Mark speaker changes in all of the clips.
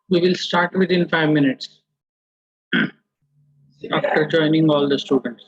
Speaker 1: We will start within 5 minutes after joining all the students.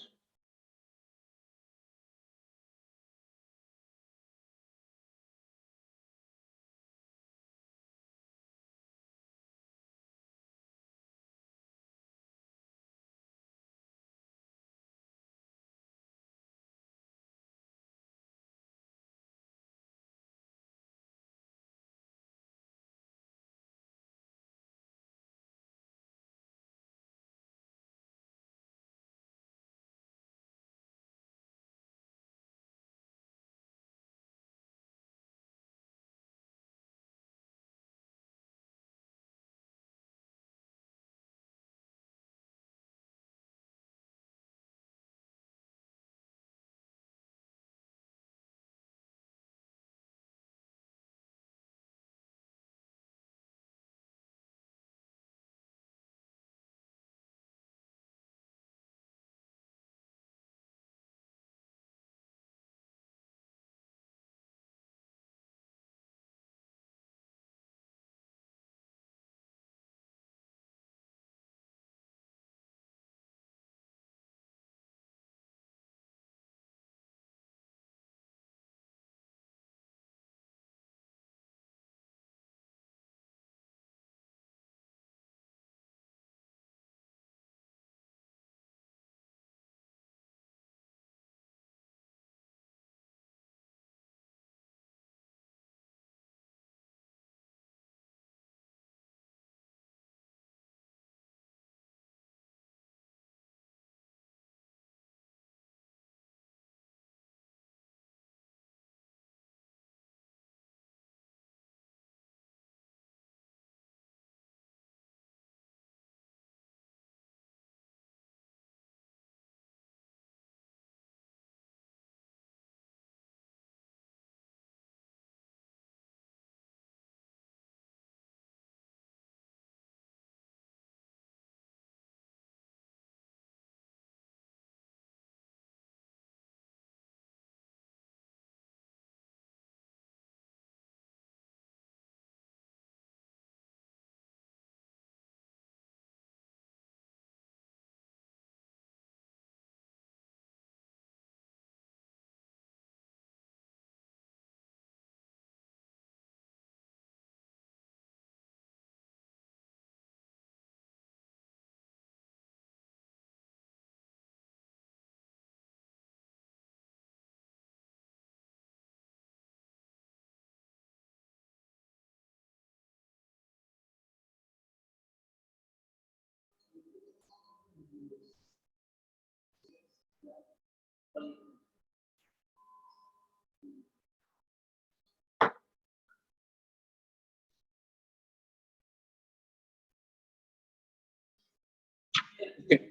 Speaker 1: Okay.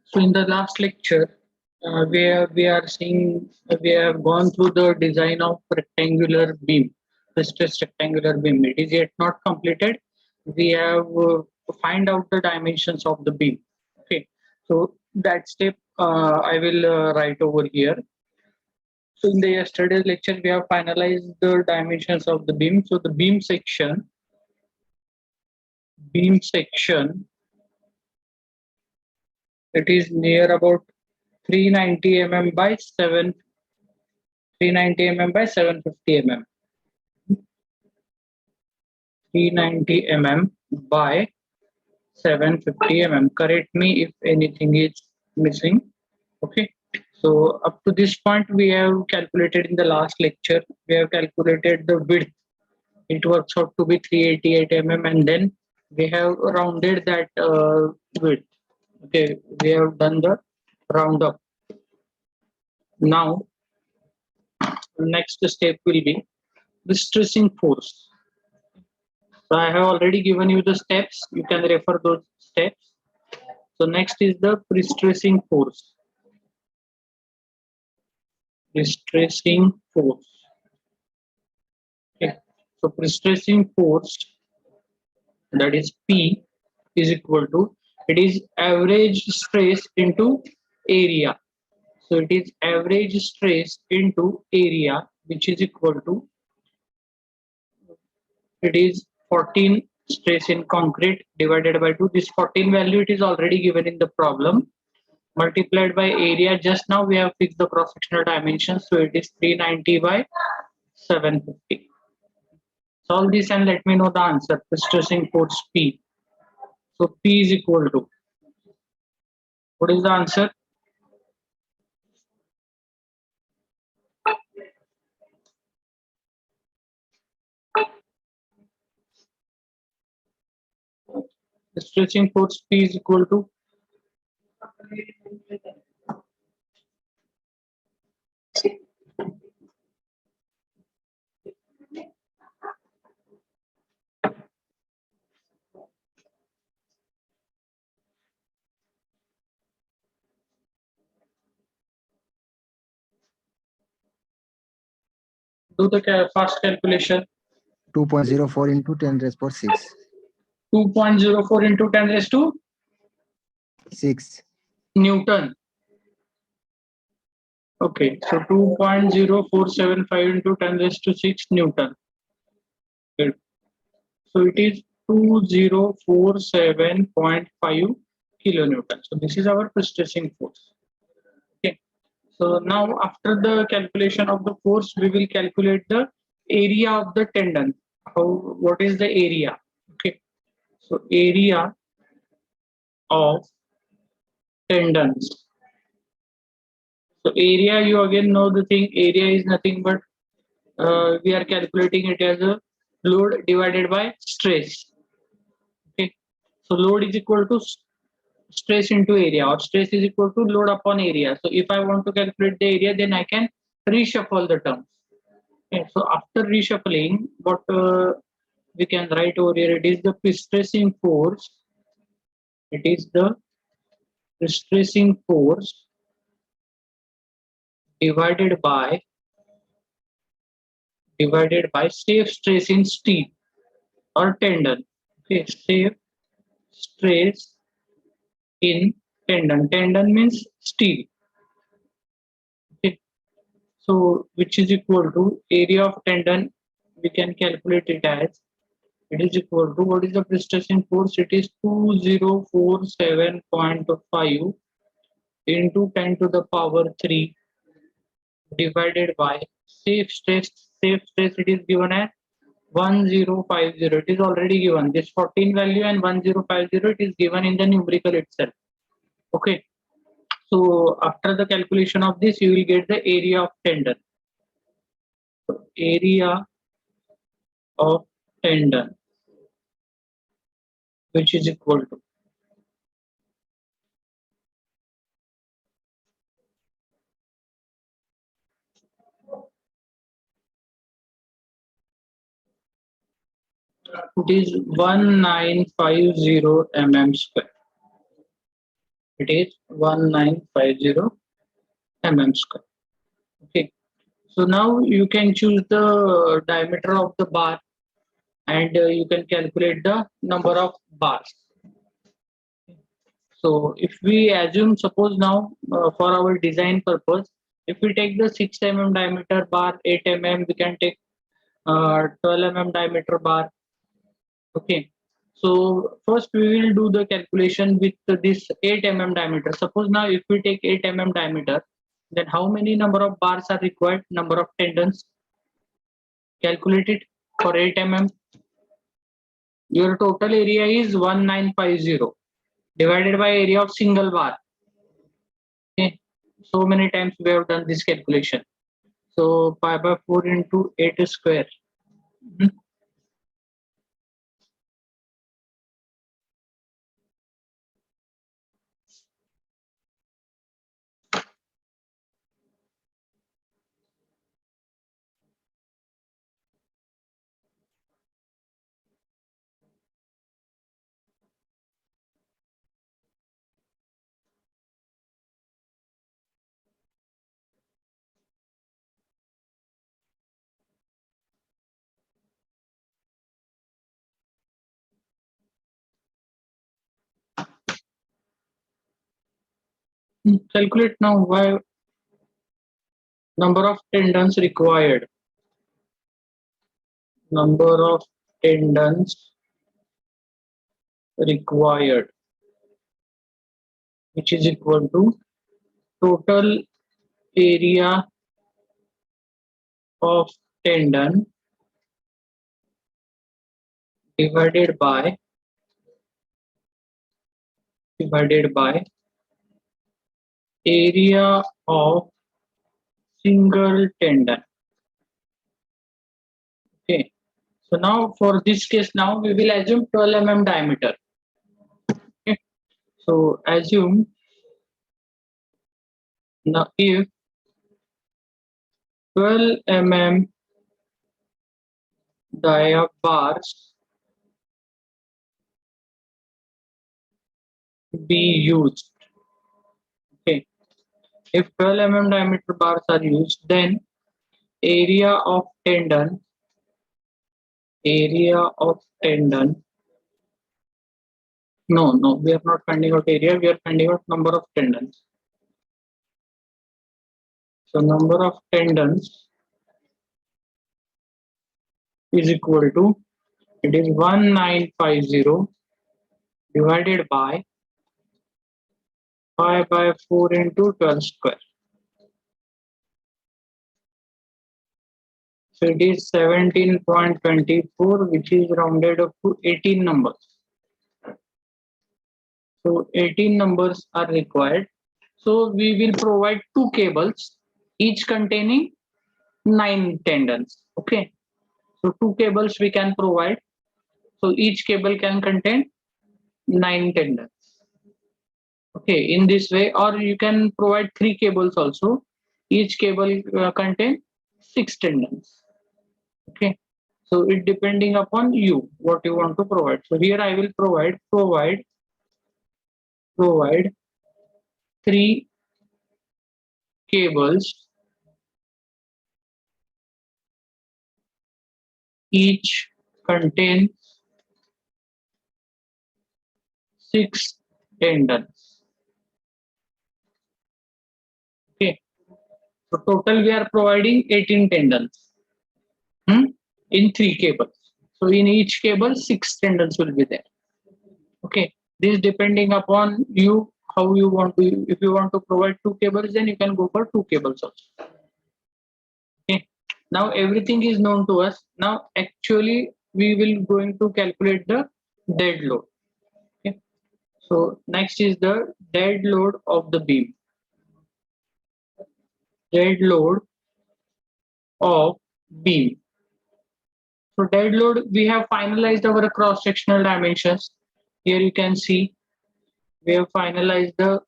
Speaker 1: So in the last lecture, where we are seeing we have gone through the design of rectangular beam, prestressed rectangular beam. It is yet not completed. We have to find out the dimensions of the beam. Okay, so that step I will write over here. So in the yesterday's lecture, we have finalized the dimensions of the beam. So the beam section, it is near about 390 mm by 390 mm by 750 mm. 390 mm by 750 mm. Correct me if anything is missing. Okay. So up to this point, we have calculated in the last lecture, we have calculated the width. It works out to be 388 mm, and then we have rounded that width. Okay, we have done the round up. Now, next step will be the stressing force. So I have already given you the steps. You can refer those steps. So next is the prestressing force. Prestressing force. Okay. So prestressing force, that is P, is equal to, it is average stress into area. So it is average stress into area, which is equal to, it is 14 stress in concrete divided by 2. This 14 value, it is already given in the problem, multiplied by area. Just now we have fixed the cross-sectional dimensions, so it is 390 by 750. Solve this and let me know the answer. Prestressing force P. So P is equal to, what is the answer? Stretching force P is equal to, do the fast calculation.
Speaker 2: 2.04 into 10 raised to 6.
Speaker 1: 2.04 into 10 raised to
Speaker 2: 6.
Speaker 1: Newton. Okay, so 2.0475 into 10 raised to 6 Newton. Good. So it is 2047.5 kilonewton. So this is our prestressing force. Okay. So now after the calculation of the force, we will calculate the area of the tendon. What is the area? Okay. So area of tendons. So area, you again know the thing. Area is nothing but we are calculating it as a load divided by stress. Okay. So load is equal to stress into area, or stress is equal to load upon area. So if I want to calculate the area, then I can reshuffle the terms. Okay. So after reshuffling, what we can write over here, it is the prestressing force. It is the prestressing force divided by safe stress in steel or tendon. Okay, safe stress in tendon. Tendon means steel. Okay, so which is equal to area of tendon. We can calculate it as, it is equal to, what is the prestressing force? It is 2047.5 into 10 to the power 3 divided by safe stress. Safe stress, it is given as 1050. It is already given. This 14 value and 1050, it is given in the numerical itself. Okay. So after the calculation of this, you will get the area of tendon. So area of tendon, which is equal to, it is 1950 mm square. It is 1950 mm square. Okay. So now you can choose the diameter of the bar, and you can calculate the number of bars. So if we assume, suppose now for our design purpose, if we take the 6 mm diameter bar, 8 mm, we can take 12 mm diameter bar. Okay. So first we will do the calculation with this 8 mm diameter. Suppose now if we take 8 mm diameter, then how many number of bars are required? Number of tendons. Calculate it for 8 mm. Your total area is 1950 divided by area of single bar. Okay. So many times we have done this calculation. So pi by 4 into 8 square. Calculate now why number of tendons required. Number of tendons required, which is equal to total area of tendon divided by area of single tendon. Okay. So now for this case, now we will assume 12 mm diameter. Okay. So assume now if 12 mm dia bars be used. Okay. If 12 mm diameter bars are used, then area of tendon no, we are not finding out area, we are finding out number of tendons. So number of tendons is equal to, it is 1950 divided by 5 by 4 into 12 square. So it is 17.24, which is rounded up to 18 numbers. So 18 numbers are required. So we will provide two cables, each containing 9 tendons. Okay. So two cables we can provide. So each cable can contain 9 tendons. Okay, in this way, or you can provide 3 cables also. Each cable contain 6 tendons. Okay, so it depending upon you what you want to provide. So here I will provide 3 cables, each contains 6 tendons. Okay, so total we are providing 18 tendons in 3 cables. So in each cable 6 tendons will be there. Okay, this depending upon you how you want to. If you want to provide 2 cables, then you can go for 2 cables also. Okay, now everything is known to us. Now actually we will going to calculate the dead load. Okay, so next is the dead load of the beam. Dead load of beam. So dead load, we have finalized our cross sectional dimensions. Here you can see we have finalized the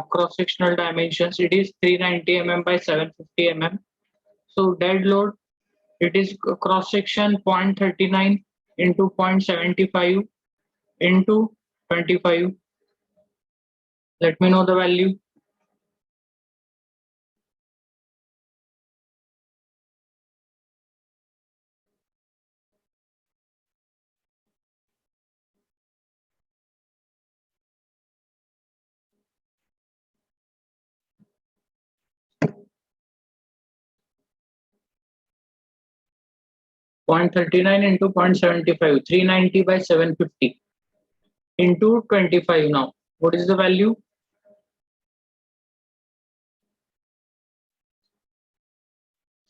Speaker 1: cross sectional dimensions. It is 390 mm by 750 mm. So dead load, it is cross section 0.39 into 0.75 into 25. Let me know the value. 0.39 into 0.75, 390 by 750 into 25 now. What is the value?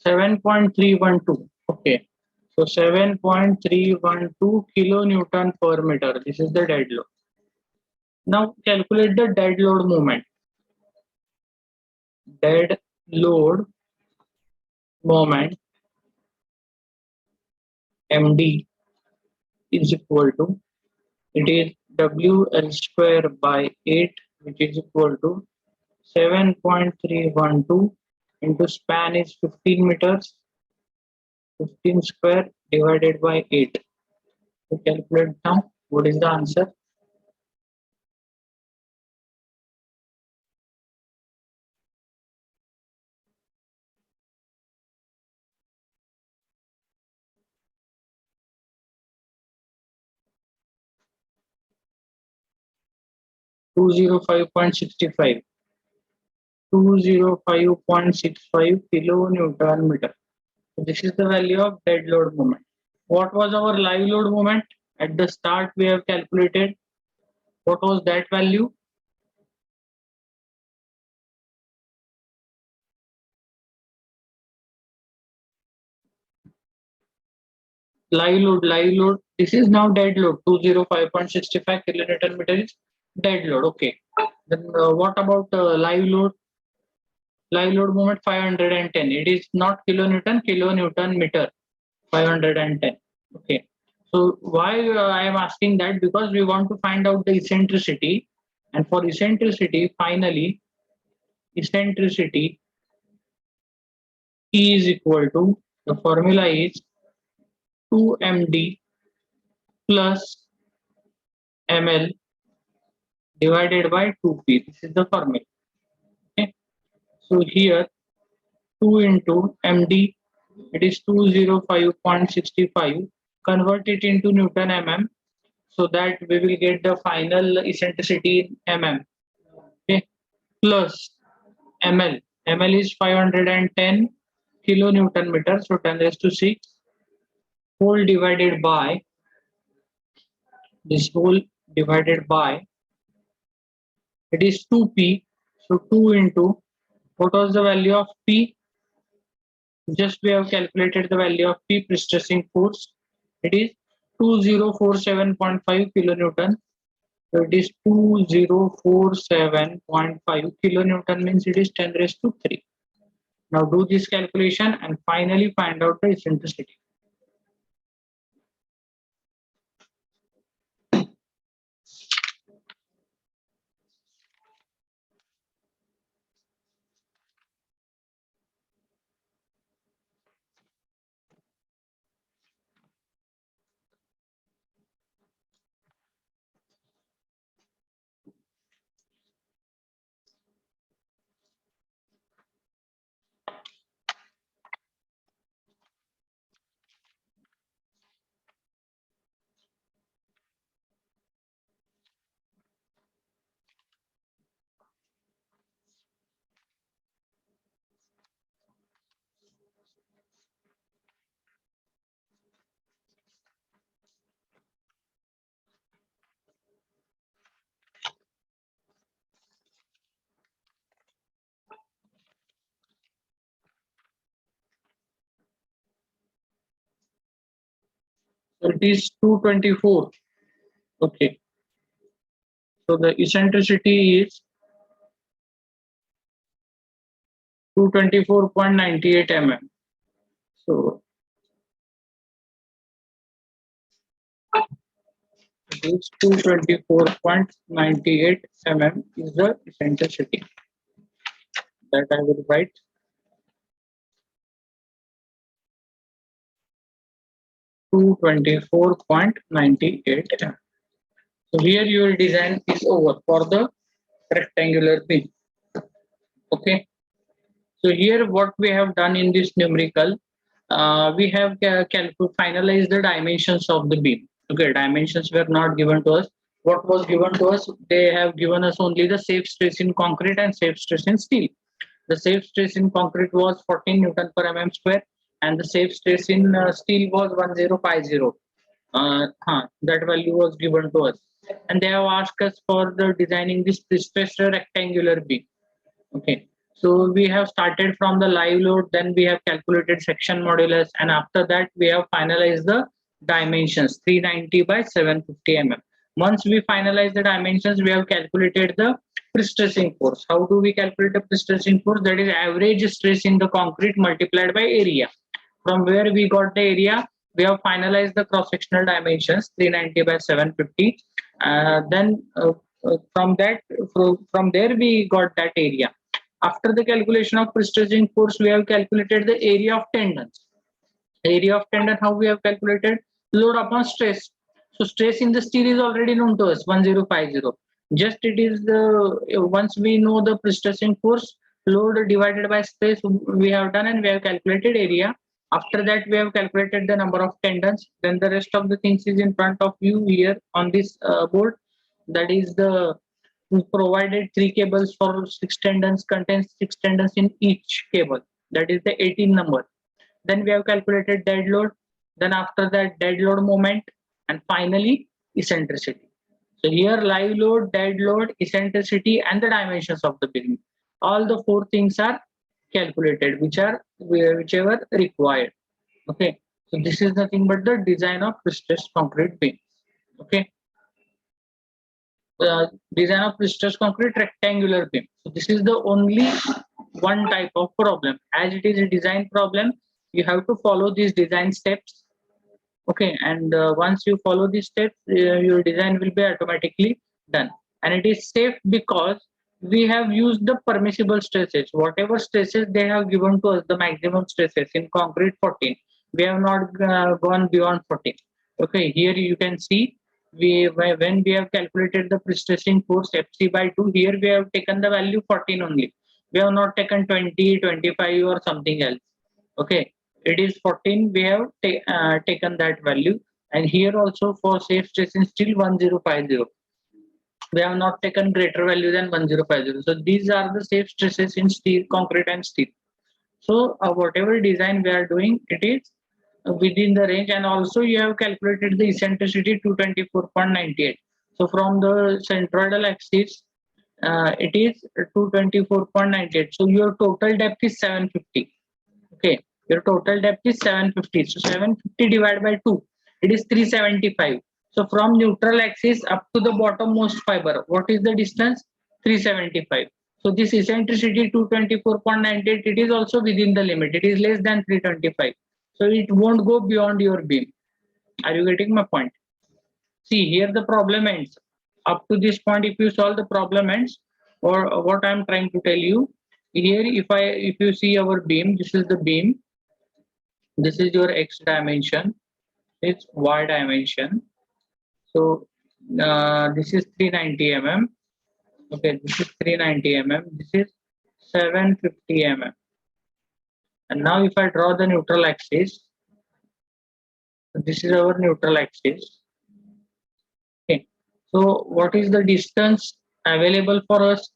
Speaker 1: 7.312. Okay. So 7.312 kilonewton per meter. This is the dead load. Now calculate the dead load moment. Dead load moment MD is equal to, it is WL square by 8, which is equal to 7.312 into span is 15 meters, 15 square divided by 8. To calculate now, what is the answer? Two zero five point 65. 205.65 kilonewton meter. So this is the value of dead load moment. What was our live load moment? At the start we have calculated What was that value? Live load. This is now dead load. 205.65 kilonewton meter is dead load. Okay. Then what about live load? Live load moment 510. It is not kilonewton meter. 510. Okay. So why I am asking that? Because we want to find out the eccentricity, and for eccentricity, finally, eccentricity E is equal to, the formula is 2md plus ml divided by 2p. This is the formula. Okay. So here 2 into md, it is 205.65. Convert it into Newton mm, so that we will get the final eccentricity in mm. Okay. Plus ml. ml is 510 kilonewton meter, so 10 raised to 6 whole divided by this whole divided by, it is 2p. So 2 into, what was the value of p? Just we have calculated the value of p, prestressing force. It is 2047.5 kilonewton. So it is 2047.5 kilonewton, means it is 10 raised to 3. Now do this calculation and finally find out the eccentricity. So it is 224. Okay. So the eccentricity is 224.98 mm. So it is 224.98 mm is the eccentricity. That I will write. Two 24.98 mm. So here your design is over for the rectangular beam. Okay. So here what we have done in this numerical, we have finalized the dimensions of the beam. Okay, dimensions were not given to us. What was given to us? They have given us only the safe stress in concrete and safe stress in steel. The safe stress in concrete was 14 Newton per mm square, and the safe stress in steel was 1050. That value was given to us, and they have asked us for the designing this prestressed rectangular beam. Okay, so we have started from the live load, then we have calculated section modulus, and after that we have finalized the dimensions 390 by 750 mm. Once we finalize the dimensions, we have calculated the prestressing force. How do we calculate the prestressing force? That is average stress in the concrete multiplied by area. From where we got the area, we have finalized the cross-sectional dimensions 390 by 750. Then from that, from there we got that area. After the calculation of prestressing force, we have calculated the area of tendons. Area of tendon, how we have calculated? Load upon stress. So stress in the steel is already known to us, 1050. Just it is the, once we know the prestressing force, load divided by stress we have done, and we have calculated area. After that we have calculated the number of tendons. Then the rest of the things is in front of you here on this board. That is the, we provided 3 cables for 6 tendons, contains 6 tendons in each cable. That is the 18 number. Then we have calculated dead load. Then after that dead load moment, and finally eccentricity. So here live load, dead load, eccentricity, and the dimensions of the beam. All the four things are calculated, which are whichever required. Okay. So this is nothing but the design of prestressed concrete beam. Okay. Design of prestressed concrete rectangular beam. So this is the only one type of problem. As it is a design problem, you have to follow these design steps. Okay, and once you follow these steps, your design will be automatically done. And it is safe because we have used the permissible stresses. Whatever stresses they have given to us, the maximum stresses in concrete 14. We have not gone beyond 14. Okay, here you can see when we have calculated the prestressing force FC by 2, here we have taken the value 14 only. We have not taken 20, 25 or something else. Okay, it is 14. We have taken that value, and here also for safe stress in steel 1050. We have not taken greater value than 1050. So these are the safe stresses in steel, concrete, and steel. So whatever design we are doing, it is within the range, and also you have calculated the eccentricity 224.98. So from the centroidal axis, it is 224.98. So your total depth is 750. Okay, your total depth is 750. So 750 divided by 2, it is 375. So from neutral axis up to the bottommost fiber, what is the distance? 375. So this eccentricity 224.98, it is also within the limit. It is less than 325. So it won't go beyond your beam. Are you getting my point? See, here the problem ends. Up to this point, if you solve the problem ends, or what I'm trying to tell you, here if you see our beam, this is the beam, this is your x dimension, it's y dimension. So this is 390 mm. Okay, this is 390 mm, this is 750 mm. And now if I draw the neutral axis, this is our neutral axis. Okay, so what is the distance available for us?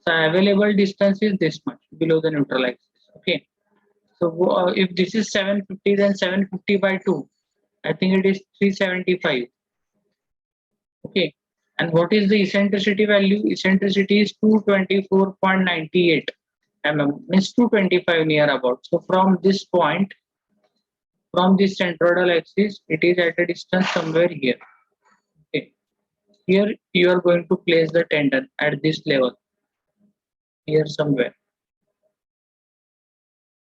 Speaker 1: So available distance is this much below the neutral axis. Okay, so if this is 750, then 750 by 2, I think it is 375. Okay, and what is the eccentricity value? Eccentricity is 224.98 mm, means 225 near about. So from this point, from this centroidal axis, it is at a distance somewhere here. Okay, here you are going to place the tendon at this level, here somewhere,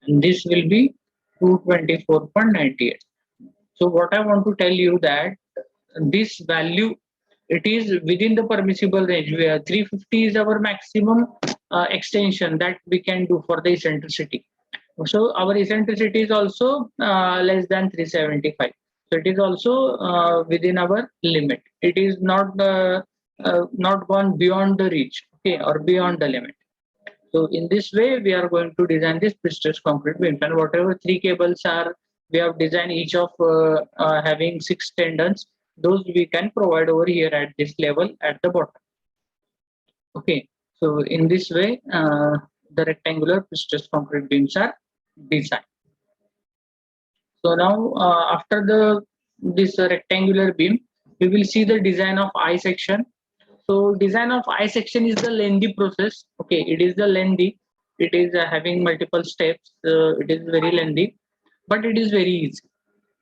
Speaker 1: and this will be 224.98. So what I want to tell you that this value, it is within the permissible range, where 350 is our maximum extension that we can do for the eccentricity. So our eccentricity is also less than 375. So it is also within our limit. It is not gone beyond the reach, okay, or beyond the limit. So in this way, we are going to design this prestressed concrete beams, and whatever three cables are, we have designed each of having 6 tendons. Those we can provide over here at this level at the bottom. Okay, so in this way, the rectangular prestressed concrete beams are designed. So now, after this rectangular beam, we will see the design of I section. So design of I section is the lengthy process. Okay, it is the lengthy. It is having multiple steps. It is very lengthy, but it is very easy.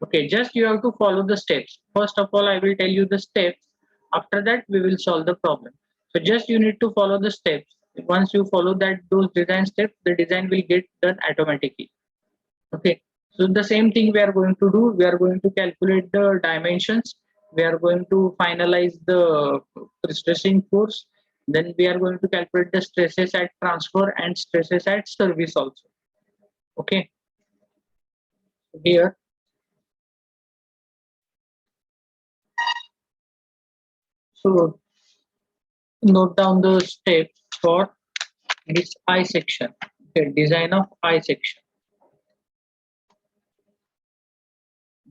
Speaker 1: Okay, just you have to follow the steps. First of all, I will tell you the steps. After that, we will solve the problem. So just you need to follow the steps. Once you follow those design steps, the design will get done automatically. Okay, so the same thing we are going to do. We are going to calculate the dimensions. We are going to finalize the stressing force. Then we are going to calculate the stresses at transfer and stresses at service also. Okay, here, so note down the steps for this I section. Okay, design of I section.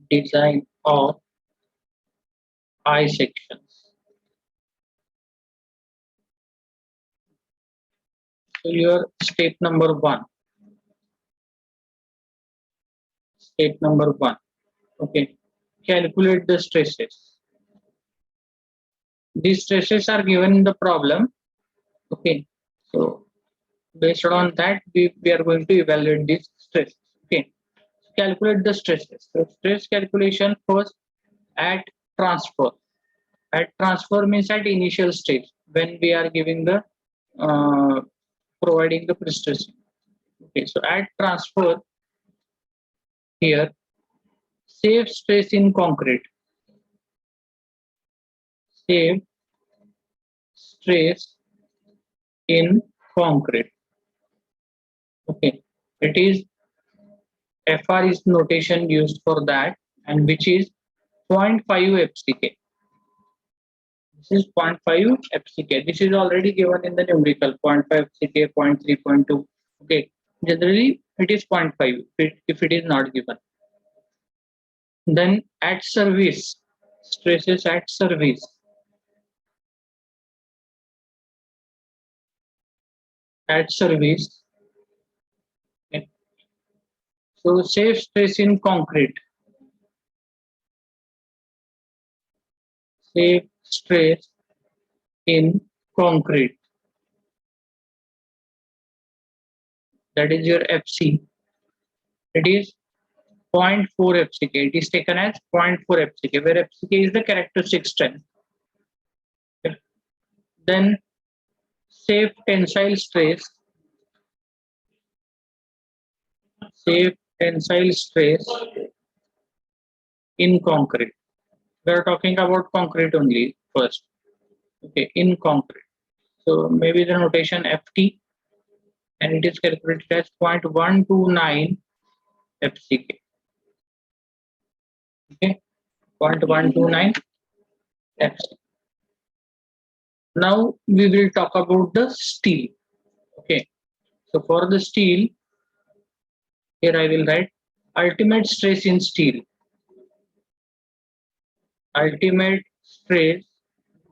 Speaker 1: Design of I sections. So your step number 1. Step number 1. Okay, calculate the stresses. These stresses are given in the problem. Okay, so based on that, we are going to evaluate these stresses. Okay, so calculate the stresses. So stress calculation first at transfer. At transfer means at initial stage when we are giving the uh, providing the prestressing. Okay, so at transfer here, save stress in concrete. Save stress in concrete. Okay, it is FR is notation used for that, and which is 0.5 FCK. This is 0.5 FCK. This is already given in the numerical 0.5 FCK, 0.3, 0.2. Okay, generally it is 0.5 if it is not given. Then at service, stresses at service. At service. Okay. So save stress in concrete. Save stress in concrete. That is your FC. It is 0.4 FCK. It is taken as 0.4 FCK, where FCK is the characteristic strength. Okay. Then save tensile stress. Save tensile stress in concrete. We are talking about concrete only first. Okay, in concrete. So maybe the notation FT, and it is calculated as 0.129 FCK. Okay, 0.129 FCK. Now we will talk about the steel. Okay, so for the steel, here I will write ultimate stress in steel. Ultimate stress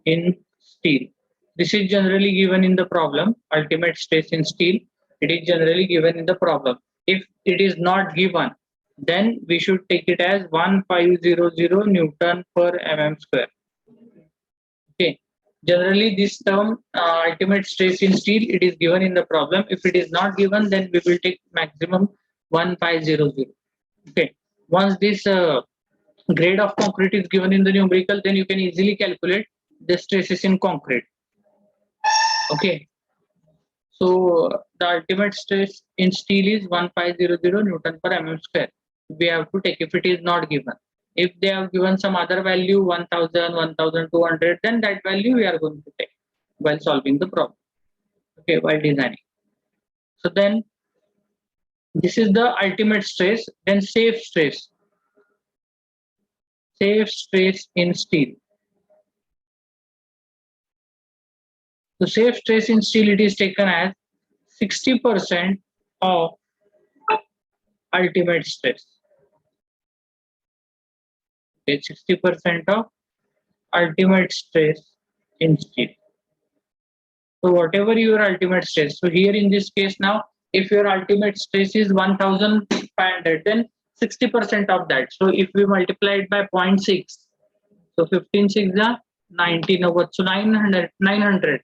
Speaker 1: in steel. This is generally given in the problem. Ultimate stress in steel. It is generally given in the problem. If it is not given, then we should take it as 1500 Newton per mm square. Okay. Generally, this term ultimate stress in steel, it is given in the problem. If it is not given, then we will take maximum 1500. Okay. Once this grade of concrete is given in the numerical, then you can easily calculate the stresses in concrete. Okay. So the ultimate stress in steel is 1500 Newton per mm square. We have to take if it is not given. If they have given some other value 1000, 1200, then that value we are going to take while solving the problem. Okay, while designing. So then this is the ultimate stress. Then safe stress. Safe stress in steel. So safe stress in steel, it is taken as 60% of ultimate stress. Okay, 60% of ultimate stress in steel. So whatever your ultimate stress. So here in this case now, if your ultimate stress is 1500, then 60% of that. So if we multiply it by 0.6, so 15 6 are 19 over, so 900.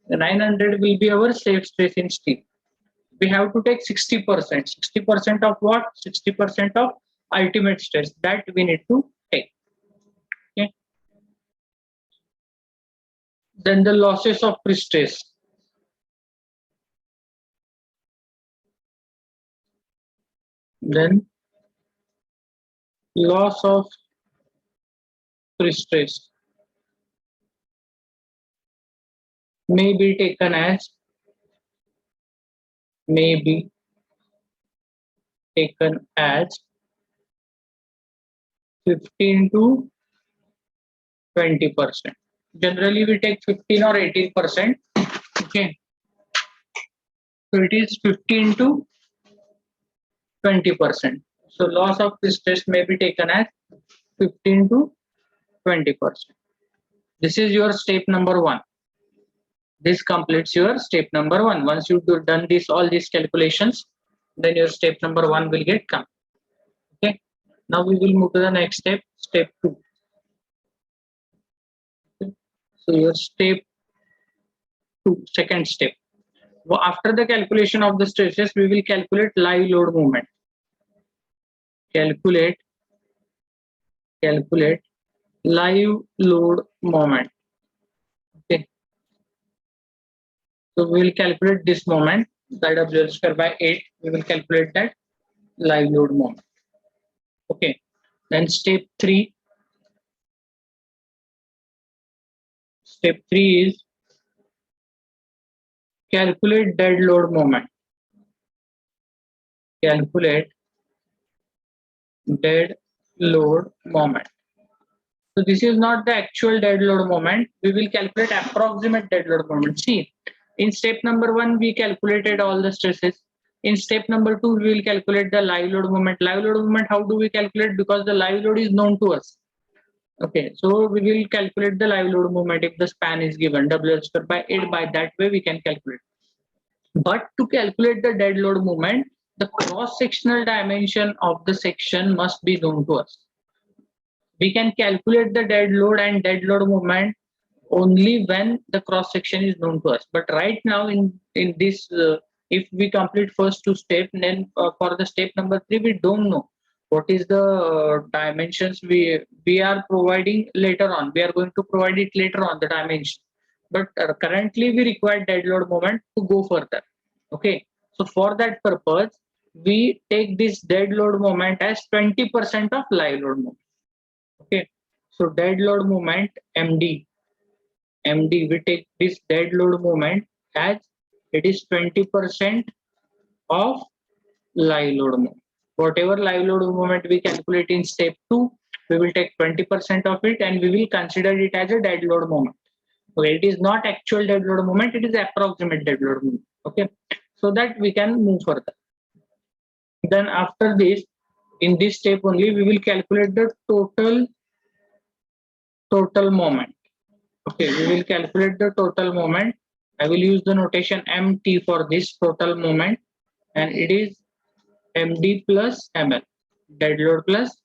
Speaker 1: The 900 will be our safe stress in steel. We have to take 60%. 60% of what? 60% of ultimate stress that we need to take. Okay. Then the losses of prestress. Then loss of prestress may be taken as 15 to 20%. Generally, we take 15 or 18%. Okay. So it is 15 to 20%. So loss of prestress may be taken as 15 to 20%. This is your step number 1. This completes your step number 1. Once you've done this, all these calculations, then your step number 1 will get come. Okay. Now we will move to the next step, step 2. Okay. So your step 2, second step. Well, after the calculation of the stresses, we will calculate live load moment. Calculate live load moment. Okay. So we will calculate this moment, that W square by 8. We will calculate that live load moment. Okay. Then step 3. Step 3 is calculate dead load moment. Calculate dead load moment. So this is not the actual dead load moment. We will calculate approximate dead load moment. See, in step number 1, we calculated all the stresses. In step number 2, we will calculate the live load moment. Live load moment, how do we calculate? Because the live load is known to us. Okay, so we will calculate the live load moment if the span is given, W square by 8. By that way, we can calculate. But to calculate the dead load moment, the cross-sectional dimension of the section must be known to us. We can calculate the dead load and dead load moment only when the cross section is known to us. But right now in this, if we complete first 2 steps, then for the step number 3, we don't know what is the dimensions we are providing later on. We are going to provide it later on, the dimension. But currently we require dead load moment to go further. Okay, so for that purpose, we take this dead load moment as 20% of live load moment. Okay, so dead load moment MD, we take this dead load moment as it is 20% of live load moment. Whatever live load moment we calculate in step 2, we will take 20% of it and we will consider it as a dead load moment. Okay, it is not actual dead load moment, it is approximate dead load moment. Okay, so that we can move further. Then after this, in this step only, we will calculate the total moment. Okay, we will calculate the total moment. I will use the notation MT for this total moment, and it is MD plus ML, dead load plus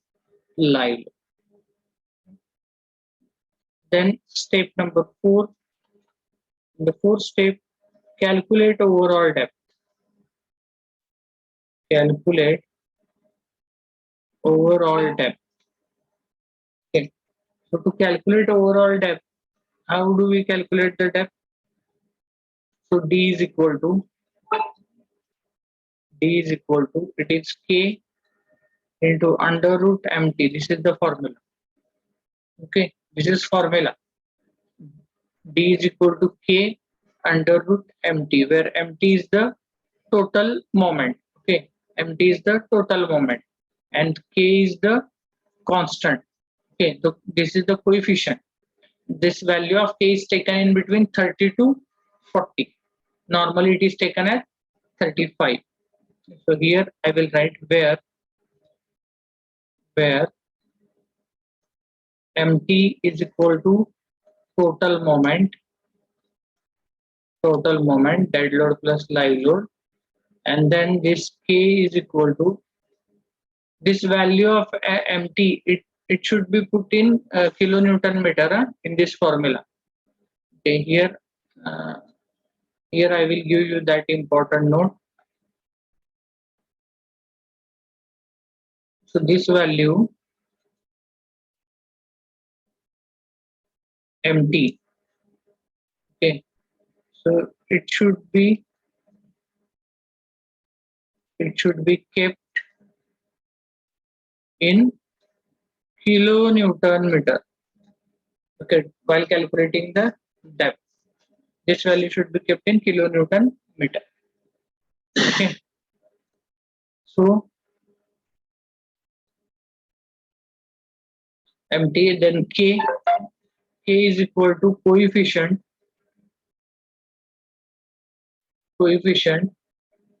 Speaker 1: live load. Then step number 4, the fourth step, calculate overall depth. Calculate overall depth. Okay, so to calculate overall depth, how do we calculate the depth? So D is equal to it is K into under root MT. This is the formula. Okay, this is formula. D is equal to K under root MT, where MT is the total moment. Okay, MT is the total moment and K is the constant. Okay, so this is the coefficient. This value of K is taken in between 30 to 40. Normally it is taken as 35. So here I will write where MT is equal to total moment, dead load plus live load, and then this K is equal to this value of MT. It should be put in kilonewton meter in this formula. Okay, here I will give you that important note. So this value MT. Okay, so it should be kept in kilonewton meter. Okay, while calculating the depth, this value should be kept in kilonewton meter. Okay, so MT, then K is equal to coefficient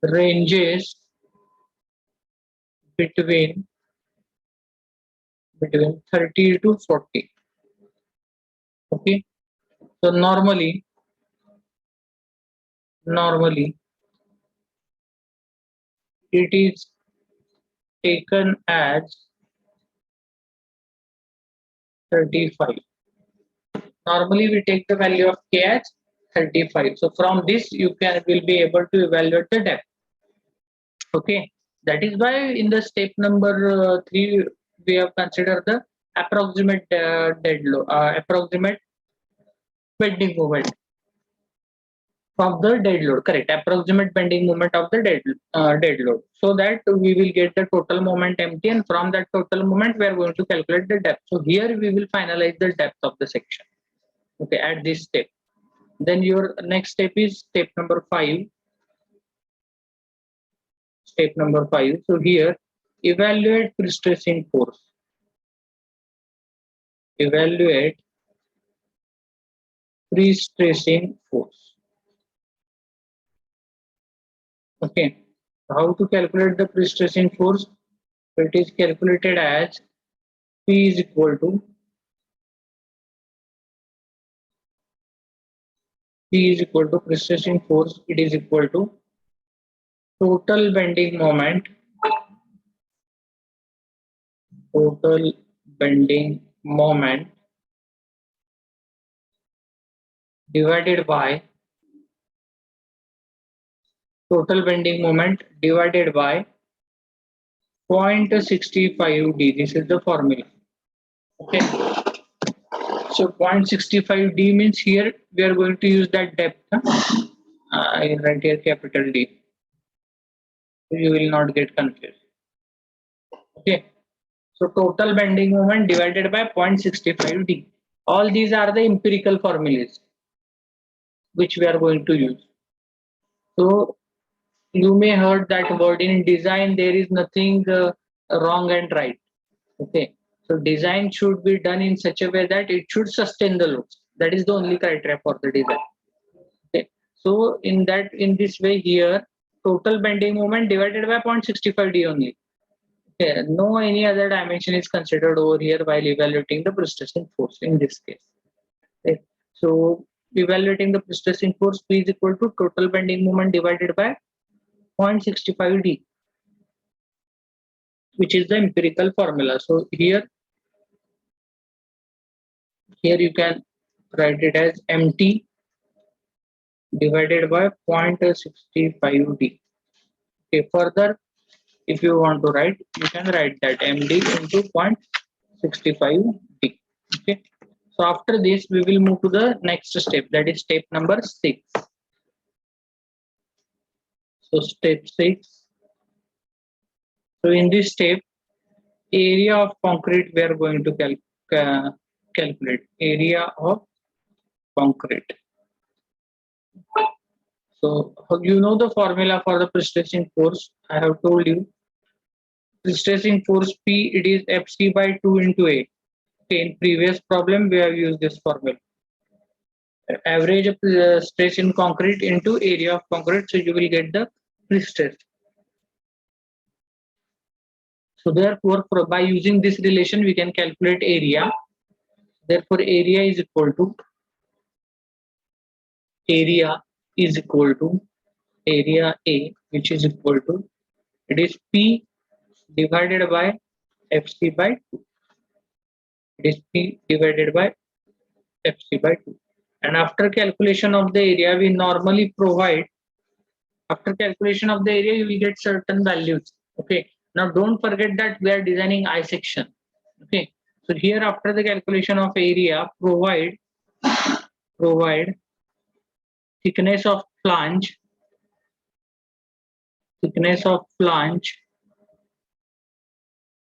Speaker 1: ranges between 30 to 40. Okay, so normally it is taken as 35. Normally we take the value of K as 35. So from this you will be able to evaluate the depth. Okay, that is why in the step number 3 we have considered the approximate approximate bending moment of the dead load. Correct, approximate bending moment of the dead load, so that we will get the total moment empty, and from that total moment we are going to calculate the depth. So here we will finalize the depth of the section. Okay, at this step. Then your next step is step number 5. Step number 5. So here, evaluate prestressing force. Evaluate prestressing force. Okay. How to calculate the prestressing force? It is calculated as P is equal to prestressing force. It is equal to total bending moment. Total bending moment divided by total bending moment divided by 0.65d. This is the formula. Okay. So 0.65d means here we are going to use that depth. I write here capital D. So you will not get confused. Okay. So total bending moment divided by 0.65d. All these are the empirical formulas which we are going to use. So you may heard that word in design. There is nothing wrong and right. Okay. So design should be done in such a way that it should sustain the loads. That is the only criteria for the design. Okay. So in this way here, total bending moment divided by 0.65d only. Okay. No any other dimension is considered over here while evaluating the prestressing force in this case. Okay. So evaluating the prestressing force, P is equal to total bending moment divided by 0.65d, which is the empirical formula. So here you can write it as MT divided by 0.65d. Okay, further, if you want to write, you can write that MD into 0.65d. Okay. So after this, we will move to the next step, that is step number 6. So step 6. So in this step, area of concrete we are going to calculate. Area of concrete. So you know the formula for the prestressing force. I have told you. Prestressing force P, it is Fc by 2 into A. Okay, in previous problem we have used this formula. Average stress in concrete into area of concrete, so you will get the prestress. So therefore, by using this relation, we can calculate area. Therefore, area is equal to area A, which is equal to, it is P divided by Fc by 2. It is P divided by Fc by 2. And after calculation of the area, we normally provide, after calculation of the area, you will get certain values. Okay. Now don't forget that we are designing I section. Okay. So here after the calculation of area, provide thickness of flange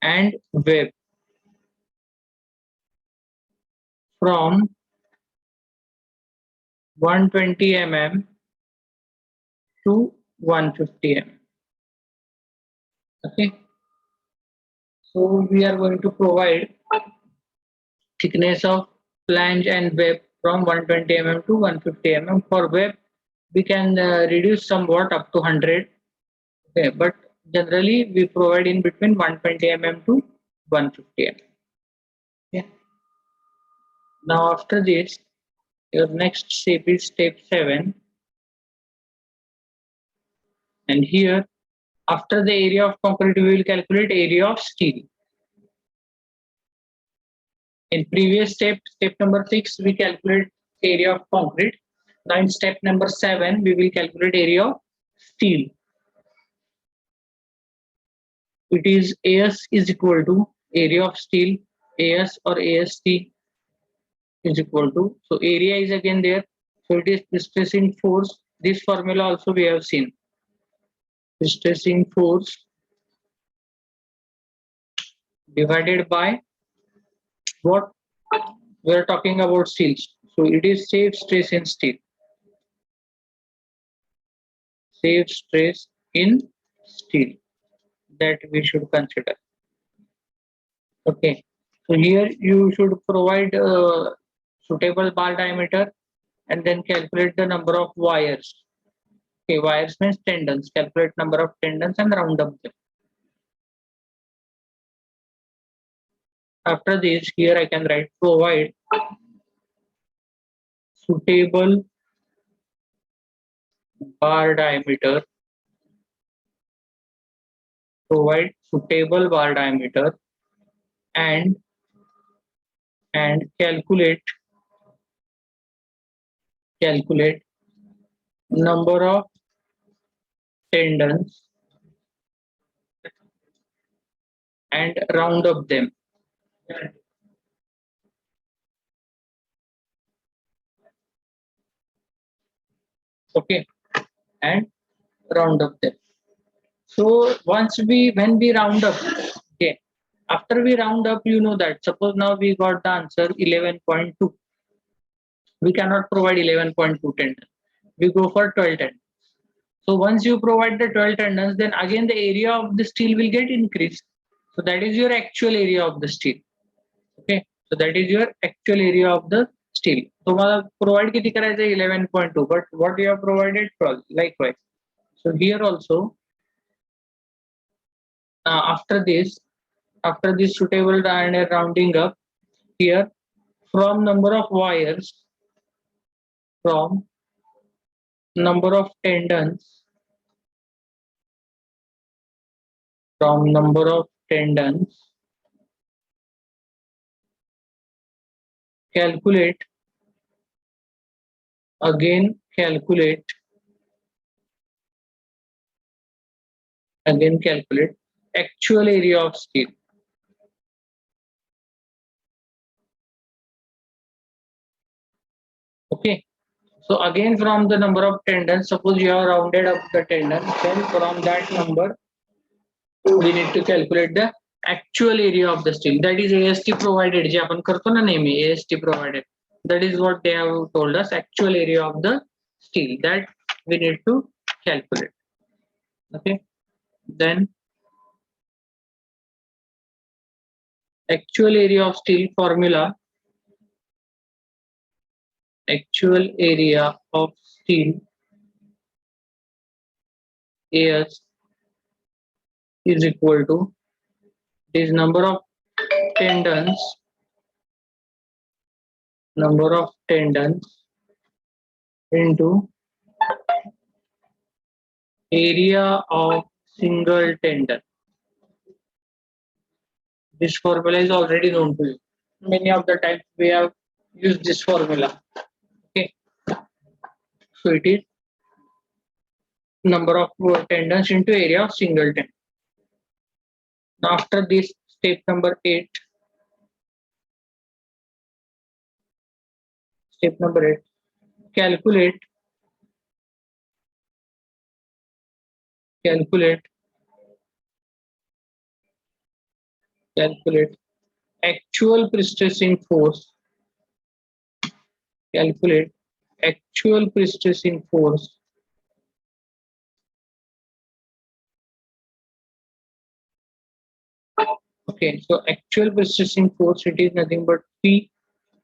Speaker 1: and web from 120 mm to 150 mm. Okay. So we are going to provide thickness of flange and web from 120 mm to 150 mm. For web, we can reduce somewhat up to 100. Okay, but generally we provide in between 120 mm to 150 mm. Okay. Now after this, your next step is step 7, and here after the area of concrete we will calculate area of steel. In previous step, step number 6, we calculate area of concrete. Now in step number 7, we will calculate area of steel. It is AS is equal to area of steel, AS or AST is equal to, so area is again there, so it is prestressing force. This formula also we have seen. Prestressing force divided by what? We are talking about steel, so it is safe stress in steel. Safe stress in steel, that we should consider. Okay, so here you should provide suitable bar diameter and then calculate the number of wires. Okay, wires means tendons. Calculate number of tendons and round up them. After this, here I can write provide suitable bar diameter. Provide suitable bar diameter and calculate number of tendons and round up them. Okay, and round up them. So when we round up, okay, after we round up, you know that suppose now we got the answer 11.2. We cannot provide 11.2 tendons. We go for 12 tendons. So once you provide the 12 tendons, then again the area of the steel will get increased. So that is your actual area of the steel. Okay, so that is your actual area of the steel. So provide किती करायचं 11.2, but what you have provided 12. Likewise. So here also, after this suitable and rounding up, here from number of wires, from number of tendons, from number of tendons, calculate actual area of steel. Okay, so again from the number of tendons, suppose you have rounded up the tendons, then from that number we need to calculate the actual area of the steel. That is AST provided. जे आपण करतो ना नेहमी AST provided. That is what they have told us, actual area of the steel, that we need to calculate. Okay, then actual area of steel formula. Actual area of steel AS is equal to this number of tendons into area of single tendon. This formula is already known to you. Many of the times we have used this formula. Okay, so it is number of tendons into area of single tendon. Now after this, step number 8. Step number 8. Calculate actual prestressing force. Calculate actual prestressing force Okay, so actual prestressing force, it is nothing but P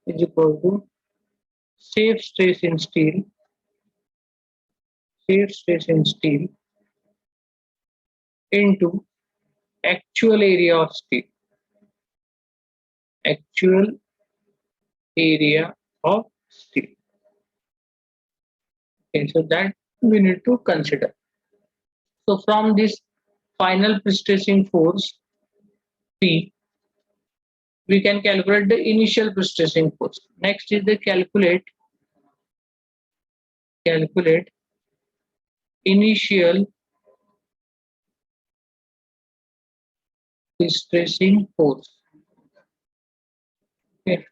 Speaker 1: is equal to safe stress in steel, into actual area of steel, actual area of steel. Okay, so that we need to consider. So from this final prestressing force P, we can calculate the initial prestressing force. Next is the calculate initial prestressing force. Okay.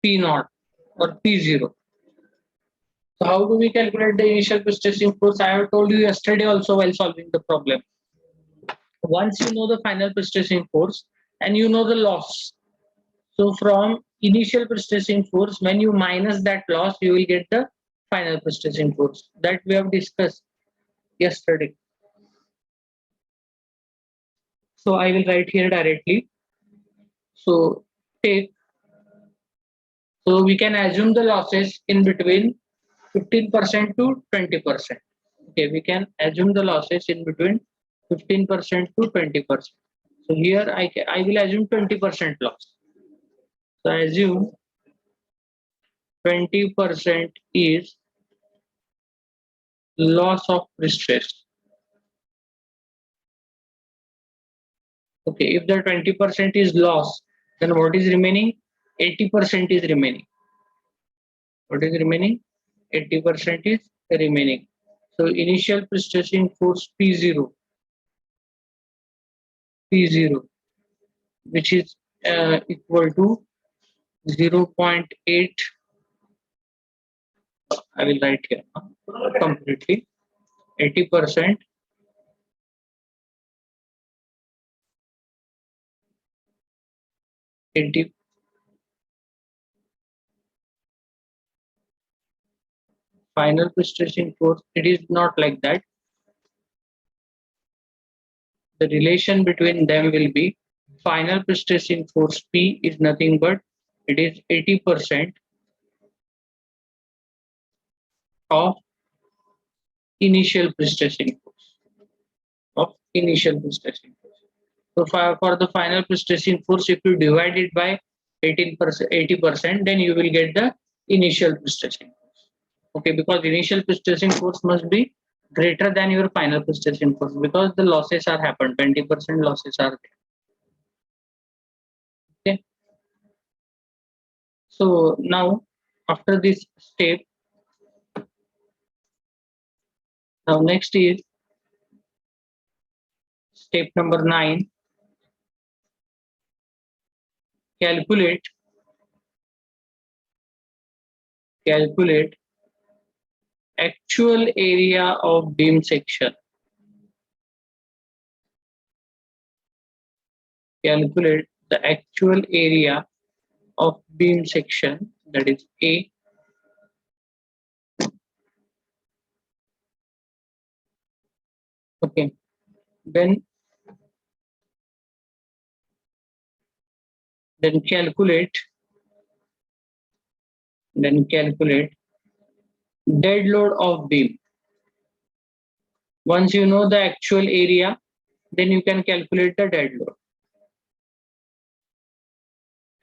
Speaker 1: P naught or P0. So how do we calculate the initial prestressing force? I have told you yesterday also while solving the problem. Once you know the final prestressing force and you know the loss, so from initial prestressing force, when you minus that loss, you will get the final prestressing force that we have discussed yesterday. So I will write here directly. So take, so we can assume the losses in between 15% to 20%. Okay, we can assume the losses in between 15% to 20%. So here I will assume 20% loss. So I assume 20% is loss of prestress. Okay, if the 20% is loss, then what is remaining? 80% is remaining. What is remaining? 80% is remaining. So initial prestressing force P0, which is equal to 0.8. I will write here completely. 80%. 80 final prestressing force. It is not like that. The relation between them will be final prestressing force P is nothing but it is 80% of initial prestressing force. So for the final prestressing force, if you divide it by 18%, 80%, then you will get the initial prestressing force. Okay, because initial prestressing force must be greater than your final prestressing force because the losses are happened, 20% losses are there. Okay. So now after this step, now next is step number 9. Calculate actual area of beam section. Calculate the actual area of beam section, that is A. Okay. Then calculate dead load of beam. Once you know the actual area, then you can calculate the dead load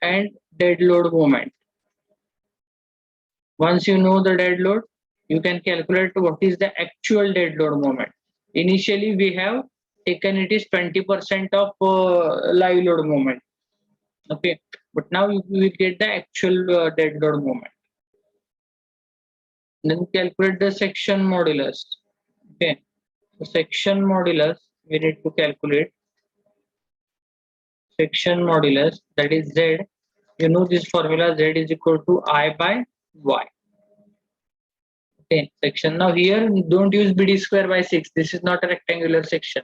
Speaker 1: and dead load moment. Once you know the dead load, you can calculate what is the actual dead load moment. Initially, we have taken it is 20% of live load moment. Okay, but now you will get the actual dead load moment. Then calculate the section modulus. Okay, so section modulus we need to calculate. Section modulus, that is Z. You know this formula, Z is equal to I by Y. Okay, section. Now here don't use BD square by 6. This is not a rectangular section.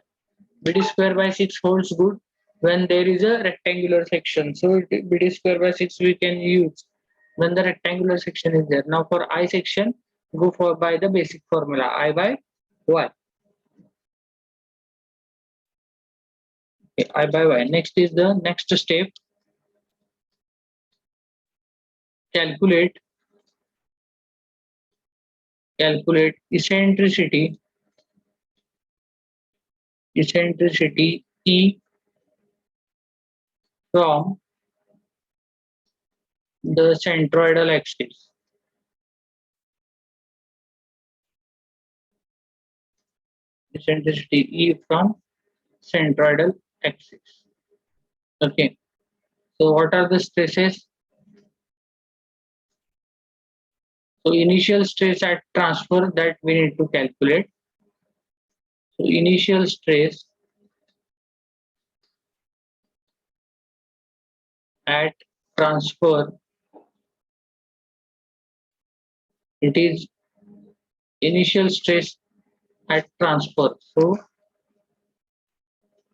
Speaker 1: BD square by 6 holds good when there is a rectangular section. So BD square by 6 we can use when the rectangular section is there. Now for I section, go for by the basic formula I by Y. Okay, I by Y. Next is the next step. Calculate eccentricity E from the centroidal axis. Eccentricity E from centroidal axis. Okay. So what are the stresses? So initial stress at transfer that we need to calculate. So initial stress at transfer, it is initial stress at transfer. So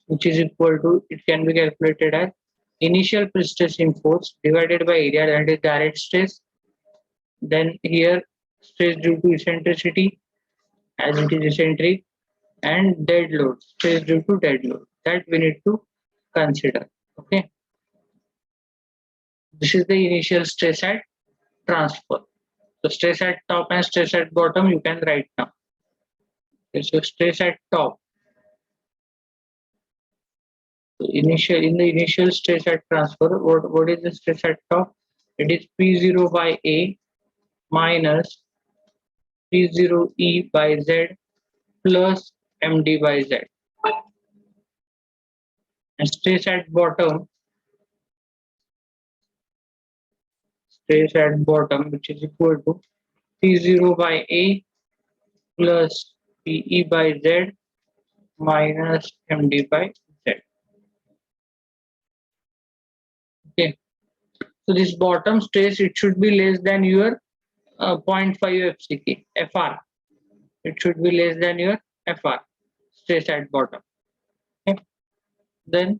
Speaker 1: which is equal to, it can be calculated as initial prestressing force divided by area, that is direct stress. Then here stress due to eccentricity as it is eccentric, and dead load, stress due to dead load, that we need to consider. Okay, this is the initial stress at transfer. So stress at top and stress at bottom you can write now. Okay, so stress at top, so initial, in the initial stress at transfer, what is the stress at top? It is P0 by A minus P0 E by Z plus MD by Z. And stress at bottom, stress at bottom, which is equal to P0 by A plus PE by Z minus MD by Z. Okay. So this bottom stress, it should be less than your 0.5 FCK, FR. It should be less than your FR, stress at bottom. Okay. Then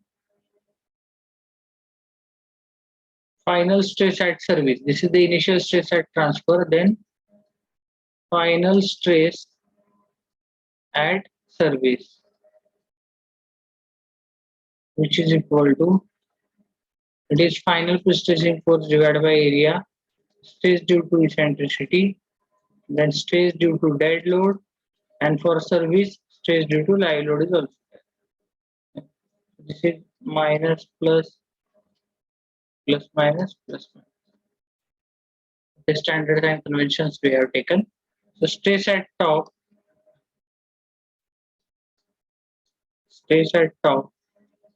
Speaker 1: final stress at service. This is the initial stress at transfer. Then final stress at service, which is equal to, it is final prestressing force divided by area, stress due to eccentricity, then stress due to dead load, and for service stress due to live load is also there. This is minus plus plus minus plus minus. The standard and conventions we have taken. So stress at top, stress at top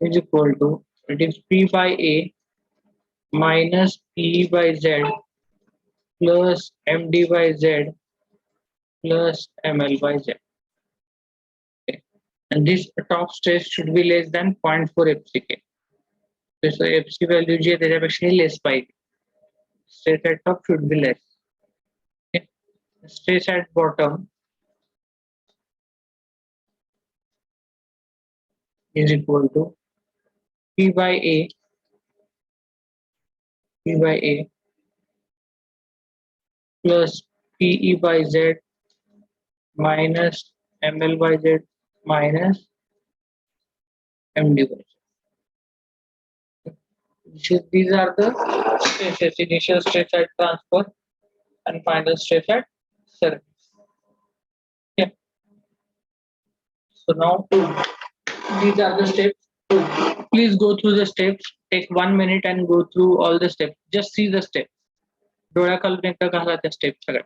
Speaker 1: is equal to, it is P by A minus P by Z plus MD by Z plus ML by Z. Okay. And this top stress should be less than 0.4 FCK. So FC value जे त्याच्यापेक्षा less पाहिजे. Stress at top should be less. Okay. Stress at bottom is equal to P by A plus PE by Z minus ML by Z minus MD by Z. These are the stresses: initial stress at transfer and final stress at service. Okay. So now these are the steps. Please go through the steps. Take 1 minute and go through all the steps. Just see the steps. डोळ्या खालून एकदा घाला त्या step सगळ्या.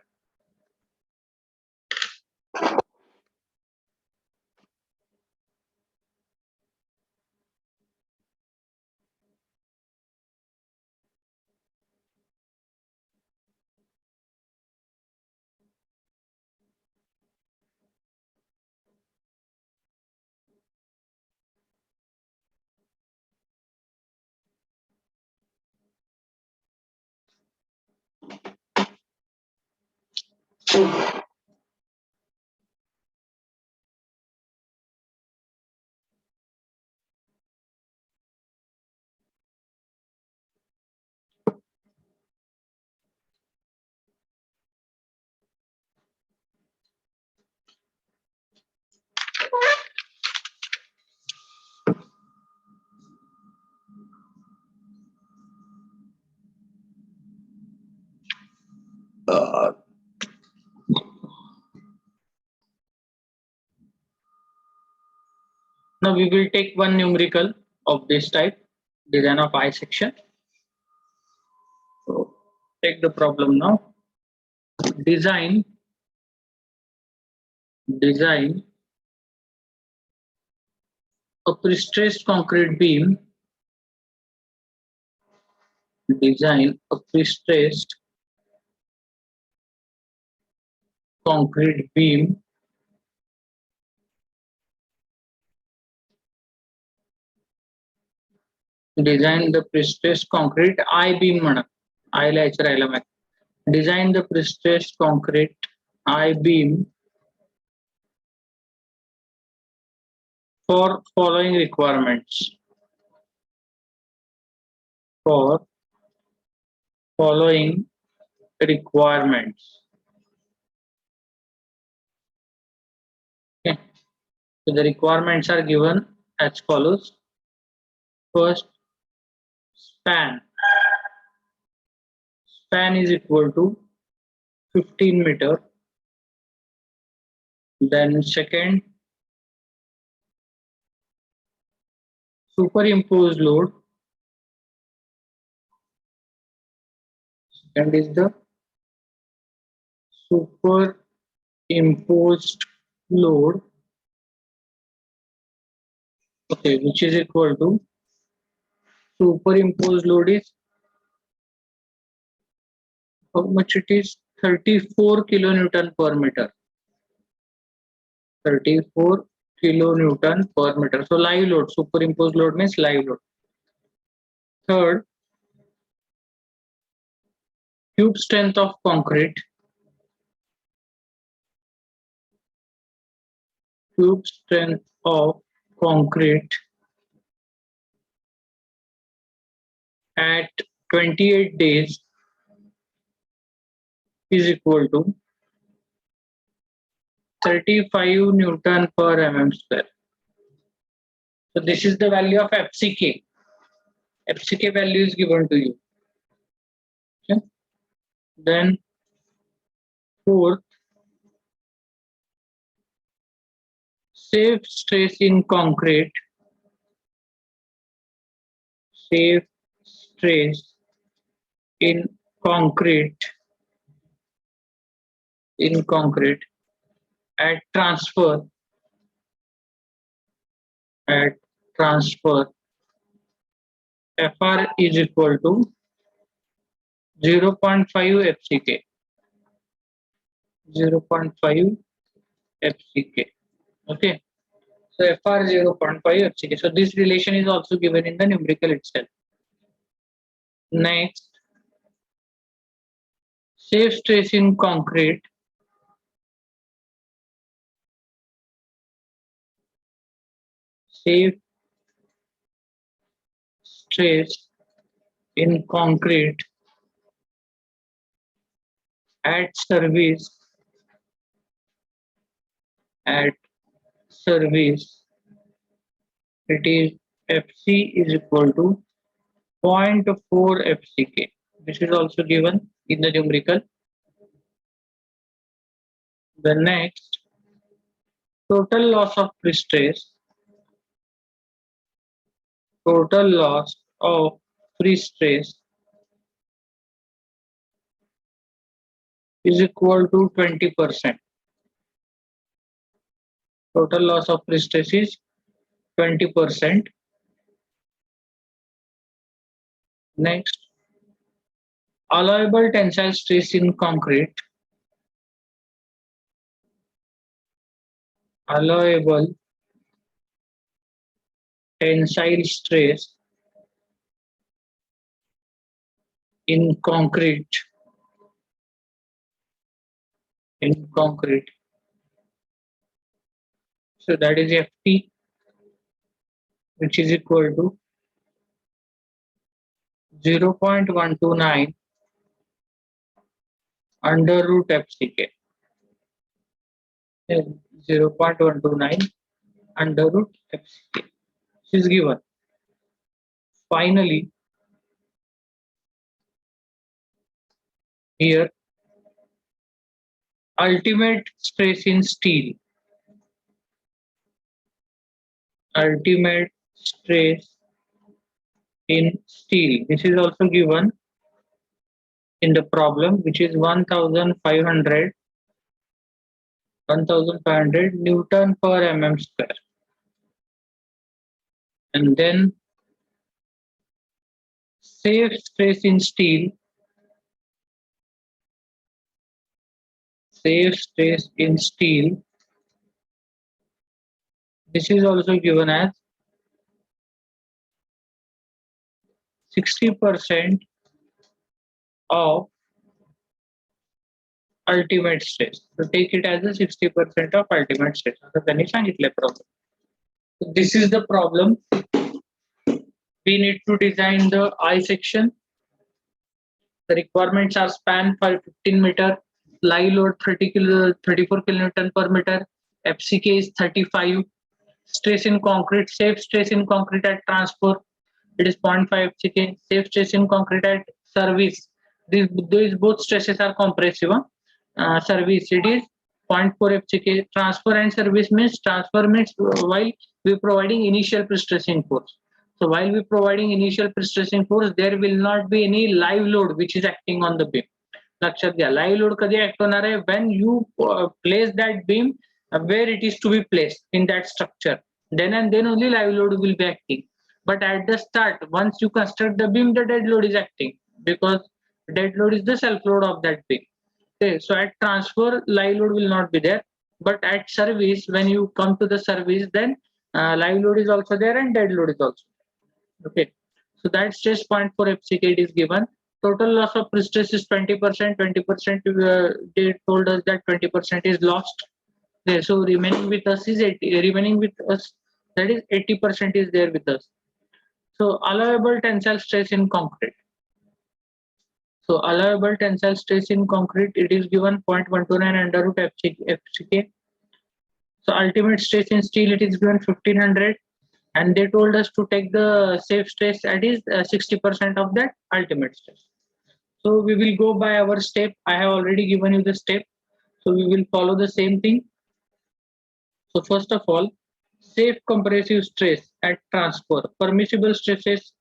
Speaker 1: Now we will take one numerical of this type, design of I section. So take the problem now. Design a prestressed concrete beam design a prestressed concrete beam design the prestressed concrete I beam म्हणा I ला याच्या राहिला माहिती design the prestressed concrete I beam for following requirements for following requirements. Okay. So the requirements are given as follows. First, span. Span is equal to 15 meter. Then second, superimposed load. Second is the superimposed load, okay, which is equal to superimposed load is how much it is 34 kilonewton per meter. 34 kilonewton per meter. So live load, superimposed load means live load. Third, cube strength of concrete. Cube strength of concrete at 28 days is equal to 35 Newton per mm square. So this is the value of FCK. FCK value is given to you. Okay. Then fourth, safe stress in concrete. Safe stress in concrete at transfer FR is equal to 0.5 FCK. 0.5 FCK. Okay. So FR 0.5 FCK. So this relation is also given in the numerical itself. Next, safe stress in concrete. Safe stress in concrete at service it is FC is equal to 0.4 FCK. This is also given in the numerical. The next, total loss of prestress. Total loss of prestress is equal to 20%. Total loss of prestress is 20%. Next, allowable tensile stress in concrete. Allowable tensile stress in concrete. So that is FT, which is equal to 0.129 under root FCK. 0.129 under root FCK. This is given. Finally, here, ultimate stress in steel. Ultimate stress in steel. This is also given in the problem, which is 1500 Newton per mm square. And then safe stress in steel, safe stress in steel, this is also given as 60% of ultimate stress. So take it as a 60% of ultimate stress. So त्यांनी सांगितलं problem. So this is the problem. We need to design the I section. The requirements are span 15 meter, live load 34 kilonewton per meter, FCK is 35, stress in concrete, safe stress in concrete at transfer, it is 0.5 FCK, safe stress in concrete at service. These both stresses are compressive. Service, it is 0.4 FCK. Transfer and service means transfer means while we providing initial prestressing force. So while we providing initial prestressing force, there will not be any live load which is acting on the beam. लक्षात घ्या, live load कधी act होणार आहे when you place that beam where it is to be placed in that structure. Then and then only live load will be acting. But at the start, once you construct the beam, the dead load is acting because dead load is the self load of that beam. Okay, so at transfer, live load will not be there. But at service, when you come to the service, then live load is also there and dead load is also there. Okay, so that stress point for FCK is given. Total loss of prestress is 20%. 20%, they told us that 20% is lost. Okay, so remaining with us is 80. Remaining with us, that is 80% is there with us. So allowable tensile stress in concrete. So allowable tensile stress in concrete, it is given 0.129 under root FCK. So ultimate stress in steel, it is given 1500, and they told us to take the safe stress, that is 60% of that ultimate stress. So we will go by our step. I have already given you the step. So we will follow the same thing. So first of all, safe compressive stress at transfer, permissible stresses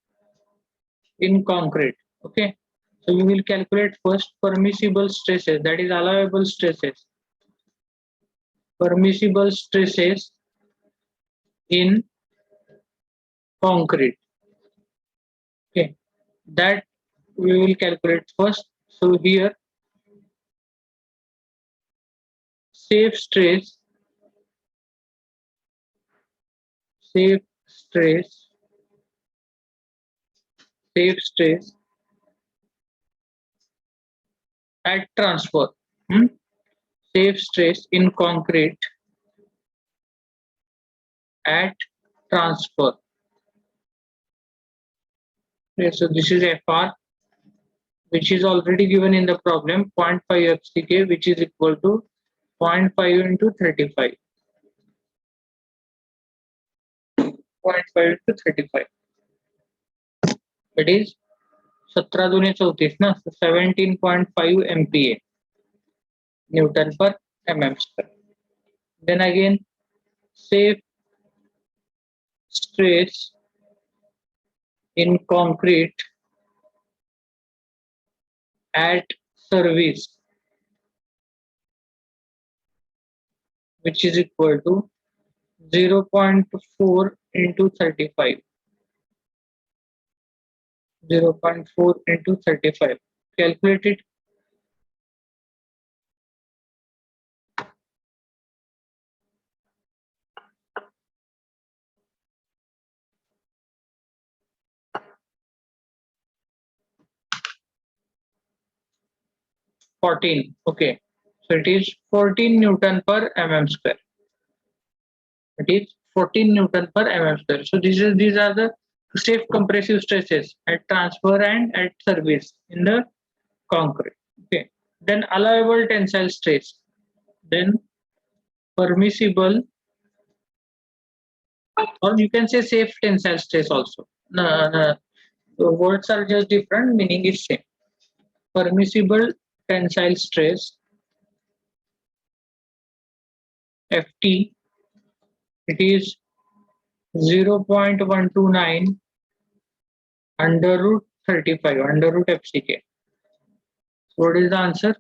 Speaker 1: in concrete. Okay. So we will calculate first permissible stresses, that is allowable stresses. Permissible stresses in concrete. Okay. That we will calculate first. So here, safe stress, safe stress, safe stress at transfer. Safe stress in concrete at transfer. Okay, so this is FR, which is already given in the problem, 0.5 FCK, which is equal to 0.5 into 35. 0.5 into 35. It is 17 na, so 17.5 MPa, Newton per mm square. Then again, safe stress in concrete at service, which is equal to 0.4 into 35. 0.4 into 35. Calculate it. Okay, so it is 14 Newton per mm square. It is 14 Newton per mm square. So these are the safe compressive stresses at transfer and at service in the concrete. Okay, then allowable tensile stress, then permissible, or you can say safe tensile stress also. No, the words are just different, meaning is same. Permissible tensile stress, FT, it is 0.129 under root 35, under root FCK. So what is the answer?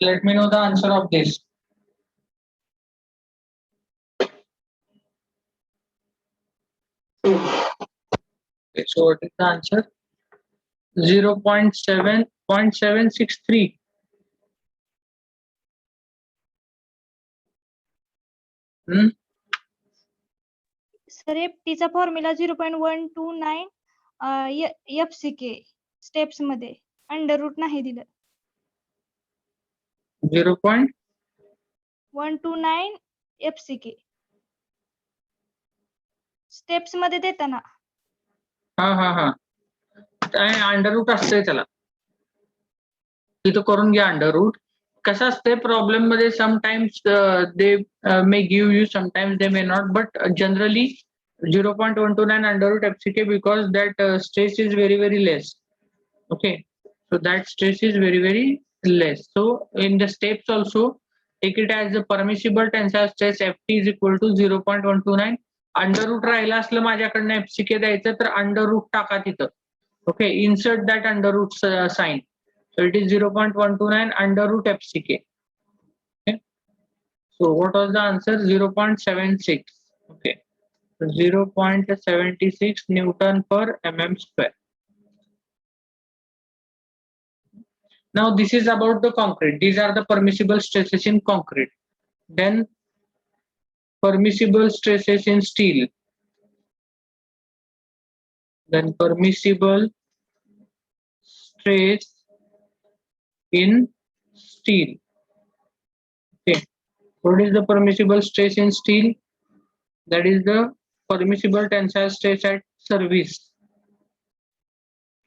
Speaker 1: Let me know the answer of this. Okay, so what is the answer? 0.763. Hmm?
Speaker 3: Sir एफटीचा formula 0.129 FCK steps मध्ये under root नाही दिलं
Speaker 1: 0.129
Speaker 3: FCK steps मध्ये देताना
Speaker 1: हा under root असतंय त्याला तिथं करून घ्या अंडर रूट कसं असतंय प्रॉब्लेम मध्ये sometimes they may give you sometimes they may not but generally 0.129 under root FCK because that stress is very less. Okay, so that stress is very less. So in the steps also take it as the permissible tensile stress FT is equal to 0.129. Under root राहिला असलं माझ्याकडनं FCK द्यायचं तर under root टाका तिथं. Okay, insert that under root sign. So it is 0.129 under root FCK. Okay. So what was the answer? 0.76. Okay. 0.76 Newton per mm square. Now this is about the concrete. These are the permissible stresses in concrete. Then permissible stresses in steel. Then permissible stress in steel. Okay. What is the permissible stress in steel? That is the permissible tensile stress at service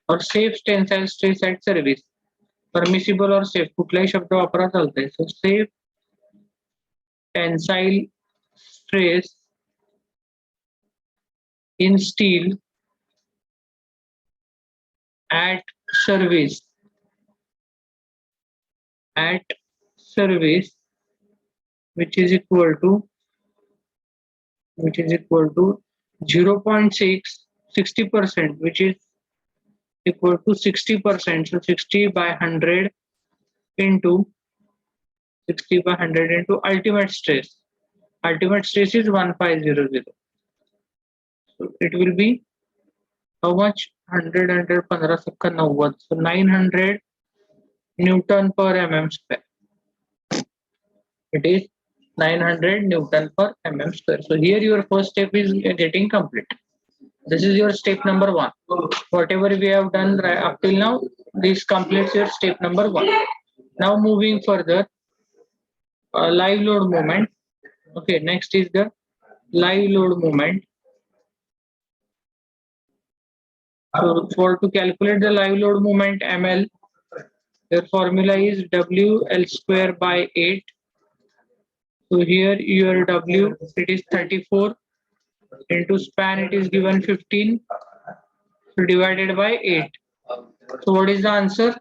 Speaker 1: or safe tensile stress at service. Permissible or safe कुठलाही शब्द वापरा चालतंय. So safe tensile stress in steel at service which is equal to 0.6 60%, which is equal to 60%. So 60 by 100 into 60 by 100 into ultimate stress. Ultimate stress is 1500. So it will be how much? 100 under 15 90. So 900 Newton per mm square. It is 900 Newton per mm square. So here your first step is getting complete. This is your step number 1. Whatever we have done right up till now, this completes your step number 1. Now moving further, live load moment. Okay, next is the live load moment. So for to calculate the live load moment ML, your formula is WL square by 8. So here your W, it is 34 into span, it is given 15. So divided by 8. So what is the answer?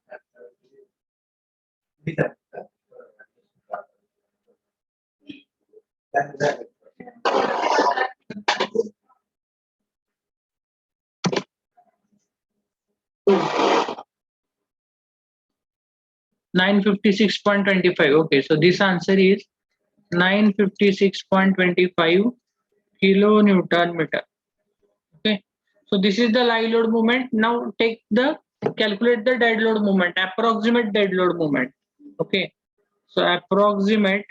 Speaker 1: $956.25. Okay, so this answer is 956.25 kilonewton meter. Okay, so this is the live load moment. Now calculate the dead load moment, approximate dead load moment. Okay, so approximate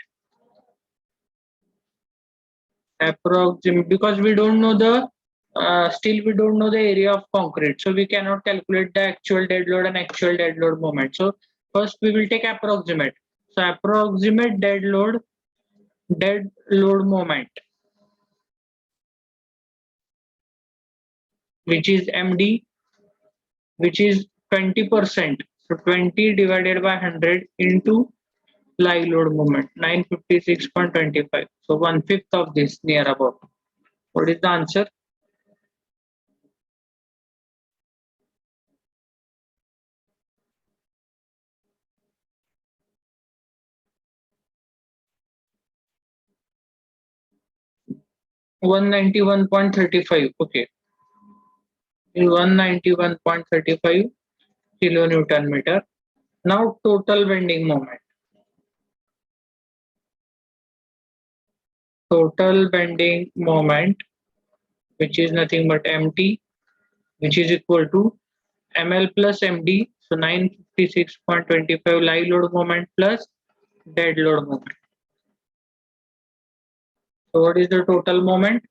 Speaker 1: because we don't know the still we don't know the area of concrete, so we cannot calculate the actual dead load and actual dead load moment. So first we will take approximate. So approximate dead load moment, which is MD, which is 20%. So 20 divided by 100 into live load moment, 956.25. So 1/5 of this near about. What is the answer? $191.35. Okay, 191.35 kilonewton meter. Now total bending moment. total bending moment, which is nothing but MT, which is equal to ML plus MD, so 956.25 live load moment plus dead load moment. So what is the total moment?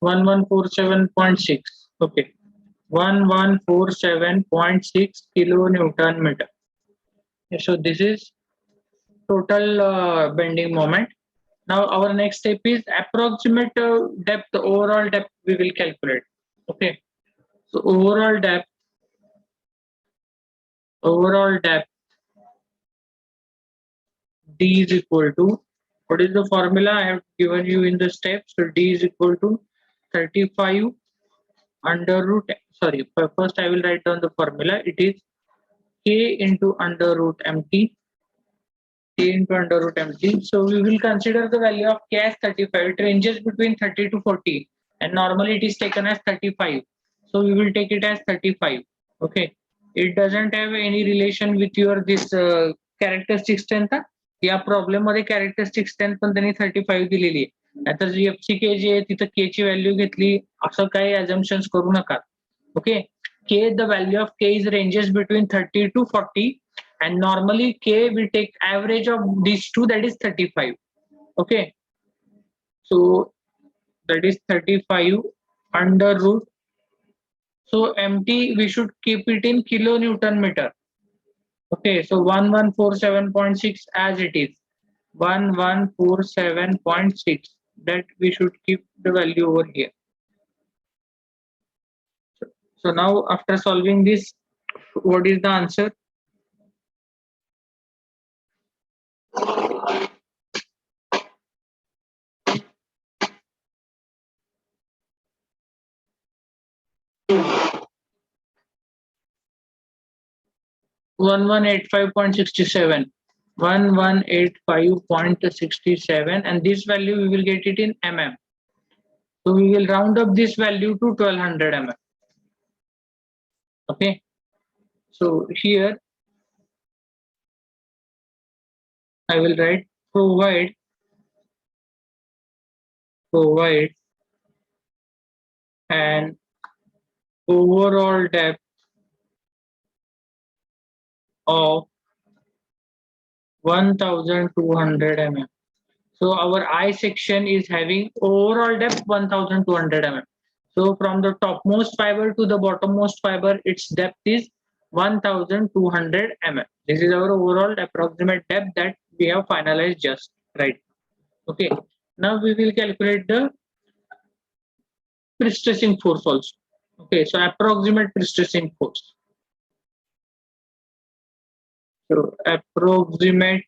Speaker 1: One one four seven point six. Okay, 1147.6 kilonewton meter. So this is total bending moment. Now our next step is approximate depth, overall depth we will calculate. Okay, so overall depth D is equal to, what is the formula I have given you in the steps? So D is equal to 35 under root, sorry, first I will write down the formula. It is K into under root MT, K into under root MT. So we will consider the value of K as 35. It ranges between 30 to 40 and normally it is taken as 35. So we will take it as 35. Okay. It doesn't have any relation with your this characteristic strength. या problem मध्ये characteristic strength पण त्यांनी 35 दिलेली आहे. आता जी एफसीके जी आहे तिथं के ची व्हॅल्यू घेतली असं काही अजम्पशन्स करू नका. ओके, के द व्हॅल्यू ऑफ के is ranges between 30 to 40 and normally k we take average of these two, that is 35. Okay, so that is 35 under root, so mt we should keep it in kilonewton meter. Okay, so 1147.6 as it is, 1147.6, that we should keep the value over here. So now after solving this, what is the answer? One one eight five point 67, 1185.67, and this value we will get it in mm. So we will round up this value to 1200 mm. Okay, so here I will write provide an overall depth of 1200 mm. So our I section is having overall depth 1200 mm. So from the topmost fiber to the bottommost fiber, its depth is 1200 mm. This is our overall approximate depth that we have finalized just right. Okay, now we will calculate the prestressing force also. Okay, so approximate prestressing force. So approximate,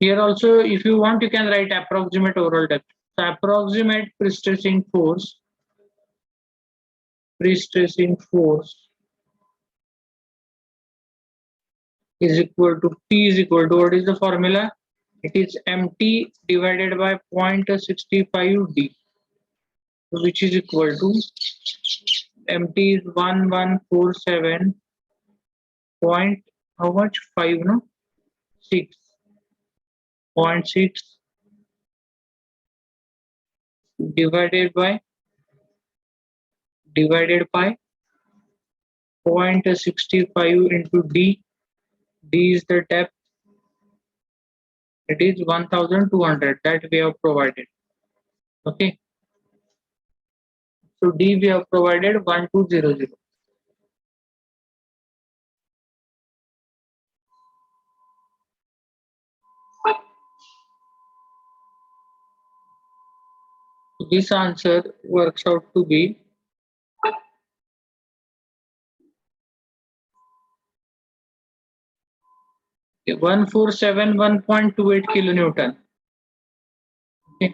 Speaker 1: here also if you want you can write approximate overall depth. So approximate prestressing force is equal to P is equal to, what is the formula? It is MT divided by 0.65 D, which is equal to MT is 1147 point how much 5 no 6.6 divided by 0.65 into D. D is the depth, it is 1200 that we have provided. Okay, so D we have provided 1200. This answer works out to be 1471.28 kilonewton. Okay,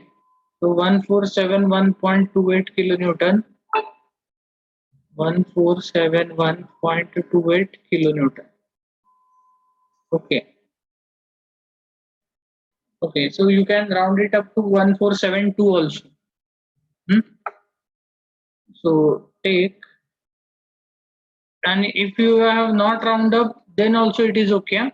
Speaker 1: so 1471.28 kilonewton 1471.28 kilonewton. Okay. Okay, so you can round it up to 1472 also. Hmm? So take, and if you have not round up, then also it is okay.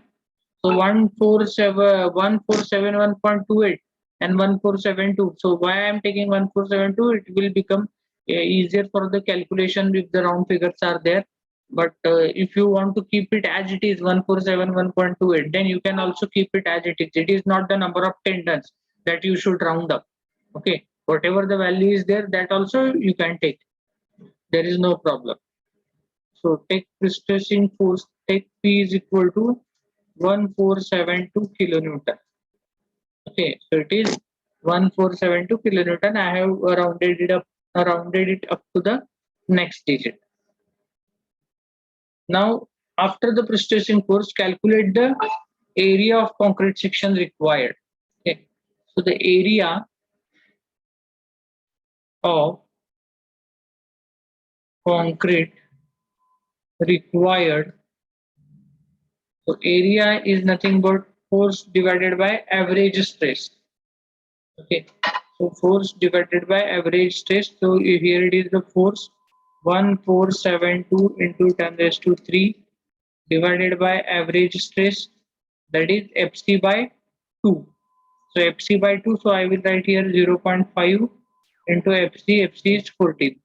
Speaker 1: So 1471.28 and 1472. So why I am taking 1472? It will become easier for the calculation if the round figures are there. But if you want to keep it as it is 1471.28, then you can also keep it as it is. It is not the number of tendons that you should round up. Okay, whatever the value is there, that also you can take. There is no problem. So take prestressing force, take P is equal to 1472 kilonewton. Okay, so it is 1472 kilonewton. I have rounded it up to the next digit. Now, after the prestressing force, calculate the area of concrete section required. Okay, so the area of concrete required. So area is nothing but force divided by average stress. Okay, so force divided by average stress. So here it is the force 1472 into 10 raised to 3 divided by average stress, that is Fc by 2. So Fc by 2, so I will write here 0.5 into Fc is 14.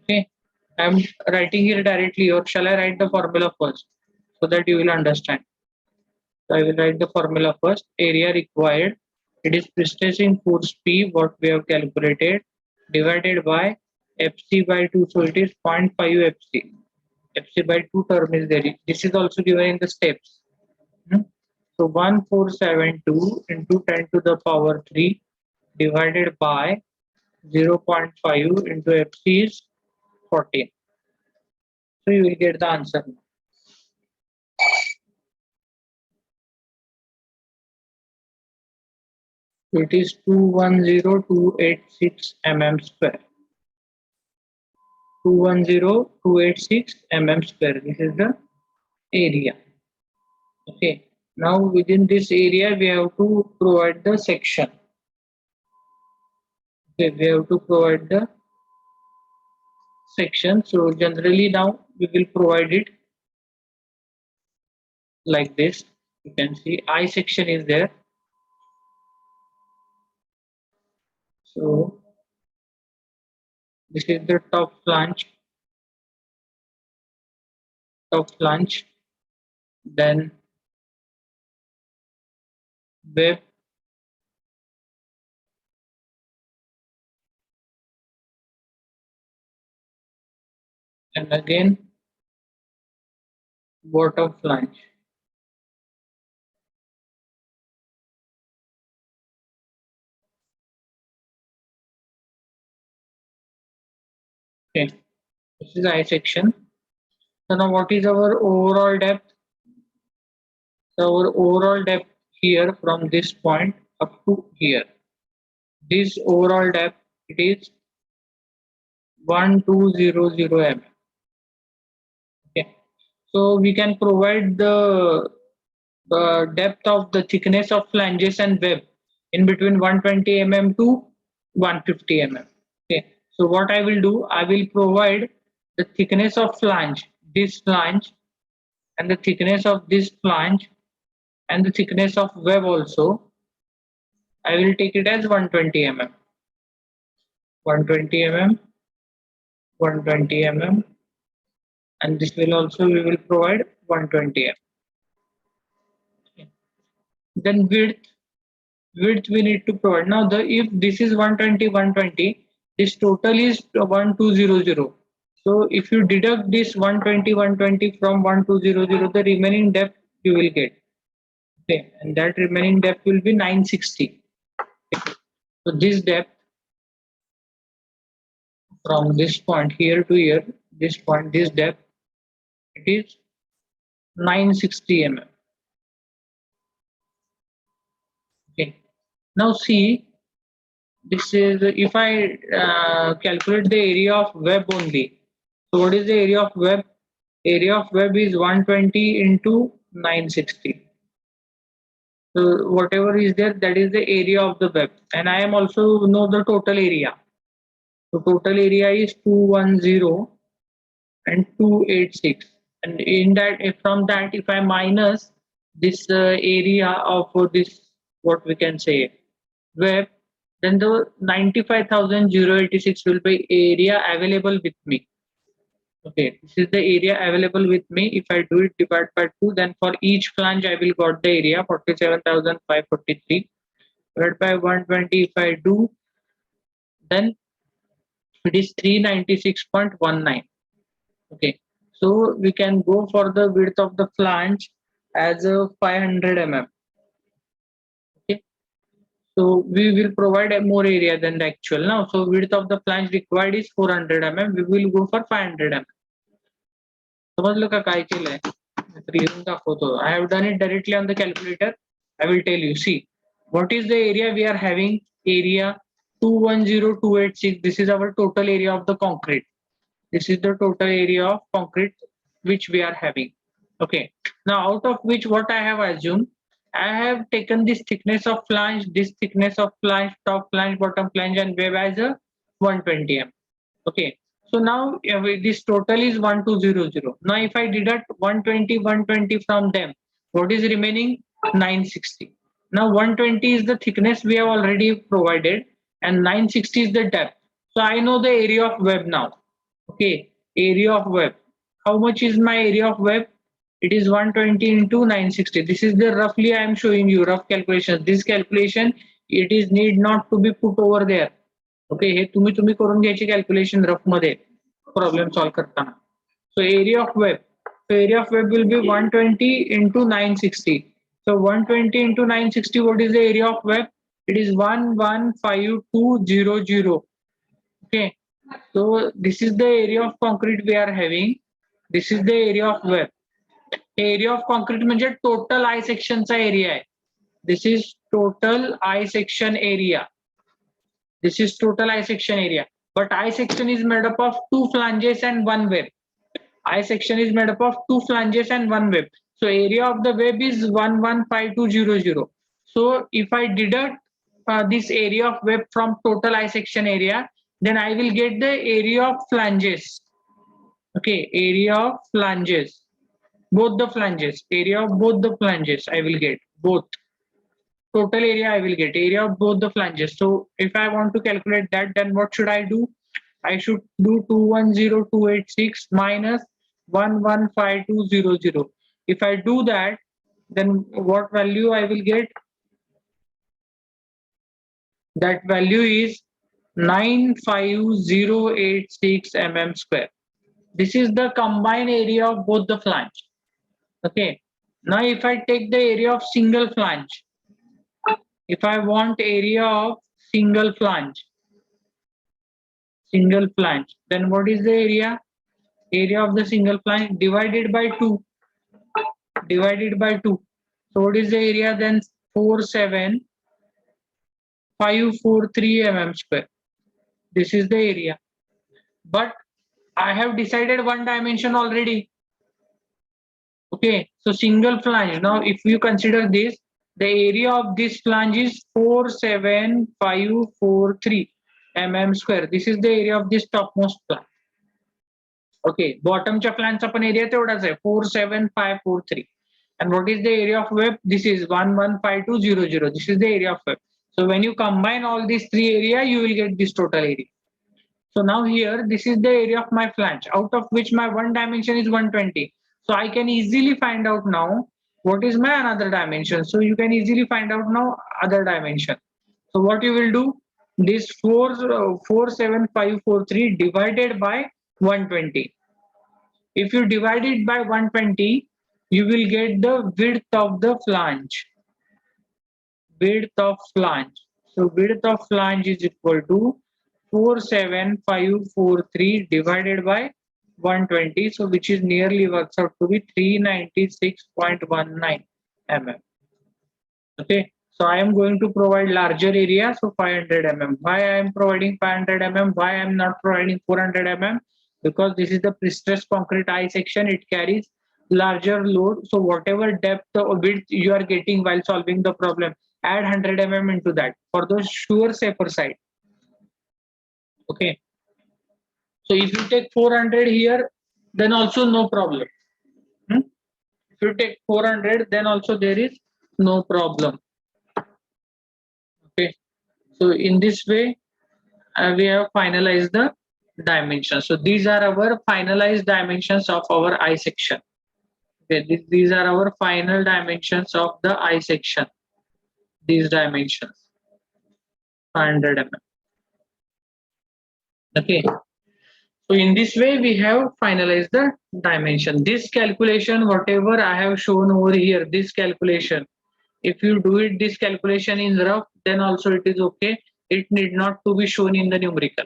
Speaker 1: Okay, I am writing here directly, or shall I write the formula first so that you will understand? So I will write the formula first. Area required, it is prestressing force P, what we have calculated, divided by Fc by 2. So it is 0.5 Fc. Fc by 2 term is there. This is also given in the steps. So 1472 into 10 to the power 3 divided by 0.5 into Fc is 14. So you will get the answer. It is 210286 mm square. 210286 mm square. This is the area. Okay. Now within this area we have to provide the section. Okay, we have to provide the section. So generally now we will provide it like this. You can see I section is there. So this is the top flange, then web, and again bottom flange. Okay, this is I section. So now what is our overall depth? So our overall depth here from this point up to here. This overall depth, it is 1200 mm. Okay, so we can provide the depth of the thickness of flanges and web in between 120 mm to 150 mm. Okay, so what I will do, I will provide the thickness of flange, this flange, and the thickness of this flange, and the thickness of web also. I will take it as 120 mm, 120 mm, 120 mm, and this will also we will provide 120 mm. Okay. Then width we need to provide. Now the if this is 120, 120, this total is 1200. So if you deduct this 120, 120 from 1200, the remaining depth you will get. Okay, and that remaining depth will be 960. Okay. So this depth from this point here to here, this point, this depth, it is 960 mm. Okay. Now see, this is if I calculate the area of web only. So what is the area of web? Area of web is 120 into 960. So whatever is there, that is the area of the web, and I am also know the total area. So total area is 210 and 286, and in that, from that, if I minus this area of this, what we can say, web, then the 95,086 will be area available with me. Okay, this is the area available with me. If I do it divide by 2, then for each flange I will got the area 47,543 divided by 120. If I do, then it is 396.19. Okay, so we can go for the width of the flange as a 500 mm. Okay, so we will provide a more area than the actual now. So width of the flange required is 400 mm. We will go for 500 mm. समजलं का काय केलंय? लिहून दाखवतो. I have done it directly on the calculator. I will tell you. See, what is the area we are having? Area 210,286. This is our total area of the concrete. This is the total area of concrete which we are having. Okay. Now, out of which, what I have assumed, I have taken this thickness of flange, this thickness of flange, top flange, bottom flange, and web as a 120 mm. Okay. So now this total is 1200. Now, if I deduct 120 from them, what is remaining? 960. Now, 120 is the thickness we have already provided, and 960 is the depth. So I know the area of web now. Okay, area of web. How much is my area of web? It is 120 into 960. This is the roughly I am showing you rough calculation. This calculation, it is need not to be put over there. Okay, हे तुम्ही करून घ्यायची calculation rough मध्ये problem solve करताना. So area of web. So area of web will be 120 into 960. So 120 into 960. What is the area of web? It is 115,200. Okay. So this is the area of concrete we are having. This is the area of web. Area of concrete म्हणजे total I section चा area आहे. This is total I section area. This is total I section area. But I section is made up of 2 flanges and 1 web. I section is made up of 2 flanges and 1 web. So area of the web is 115,200. So if I deduct this area of web from total I section area, then I will get the area of flanges. Okay, area of flanges. Both the flanges. Area of both the flanges I will get. Both. Total area I will get. Area of both the flanges. So if I want to calculate that, then what should I do? I should do 210,286 minus 115,200. If I do that, then what value I will get? That value is 95086 mm square. This is the combined area of both the flange. Okay. Now if I take the area of single flange, if I want area of single flange, then what is the area? Area of the single flange divided by 2. Divided by 2. So what is the area then? 47,543 mm square. This is the area. But I have decided one dimension already. Okay, so single flange. Now, if you consider this, the area of this flange is 47,543 mm square. This is the area of this topmost flange. Okay, bottomच्या flangeचा पण area तेवढाच आहे 47,543. And what is the area of web? This is 115,200. This is the area of web. So when you combine all these 3 area, you will get this total area. So now here, this is the area of my flange, out of which my one dimension is 120. So I can easily find out now what is my another dimension. So you can easily find out now other dimension. So what you will do? This 47,543 divided by 120. If you divide it by 120, you will get the width of the flange. Width of flange. So width of flange is equal to 47,543 divided by 120. So which is nearly works out to be 396.19 mm. Okay. So I am going to provide larger area, so 500 mm. Why I am providing 500 mm? Why I am not providing 400 mm? Because this is the prestressed concrete I section. It carries larger load. So whatever depth or width you are getting while solving the problem, add 100 mm into that for the sure safer side. Okay. So if you take 400 here, then also no problem. If you take 400, then also there is no problem. Okay. So in this way, we have finalized the dimensions. So these are our finalized dimensions of our I section. Okay, these are our final dimensions of the I section. These dimensions, 500 mm. Okay. So in this way, we have finalized the dimension. This calculation, whatever I have shown over here, this calculation, if you do it, this calculation in rough, then also it is okay. It need not to be shown in the numerical.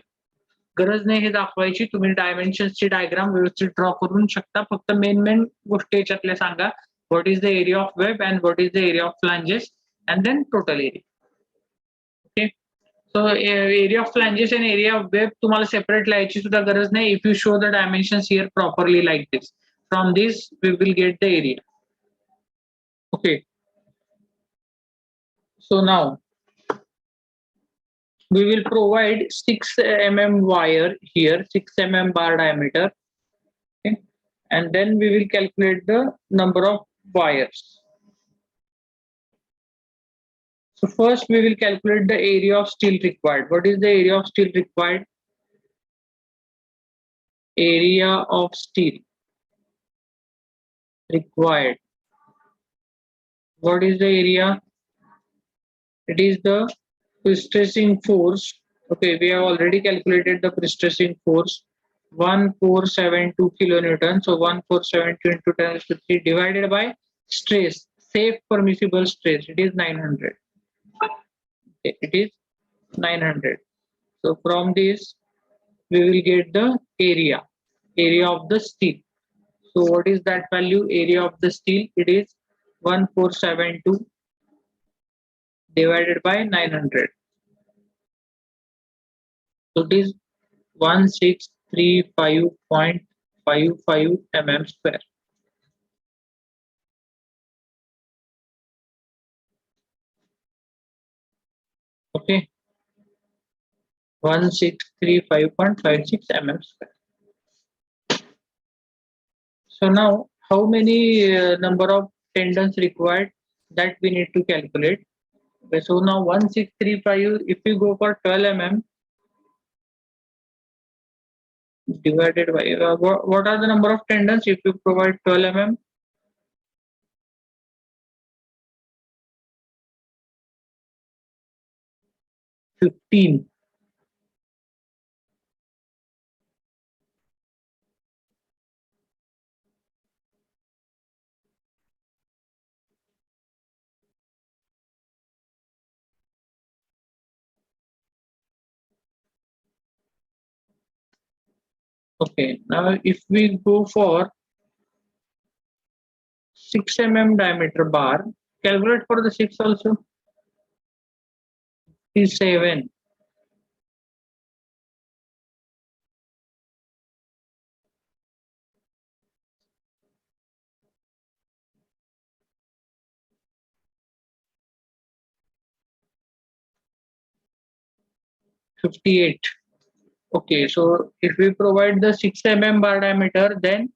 Speaker 1: गरज नाही हे दाखवायची. तुम्ही डायमेन्शन्सची diagram व्यवस्थित draw करून शकता. फक्त main गोष्टी याच्यातल्या सांगा. What is the area of web and what is the area of flanges and then total area. Okay. So area of flanges and area of web तुम्हाला सेपरेट लिहायची सुद्धा गरज नाही. If you show the dimensions here properly like this, from this we will get the area. Okay. So now we will provide 6 mm wire here, 6 mm bar diameter, okay? And then we will calculate the number of wires. So first we will calculate the area of steel required. What is the area of steel required? Area of steel required. What is the area? It is the prestressing force. Okay, we have already calculated the prestressing force, 1472 kilonewton. So 1472 into 10 to 3 divided by stress, safe permissible stress. It is 900. Okay, it is 900. So from this we will get the area of the steel. So what is that value? Area of the steel, it is 1472 divided by 900. So it is 1635.55 mm square. Okay, 1635.56 mm square. So now, how many number of tendons required, that we need to calculate. Okay, so now 1635, if you go for 12 mm divided by what are the number of tendons if you provide 12 mm? 15. Okay, now if we go for 6 mm diameter bar, calculate for the 6 also. Is 7. $58. Okay, so if we provide the 6 mm bar diameter, then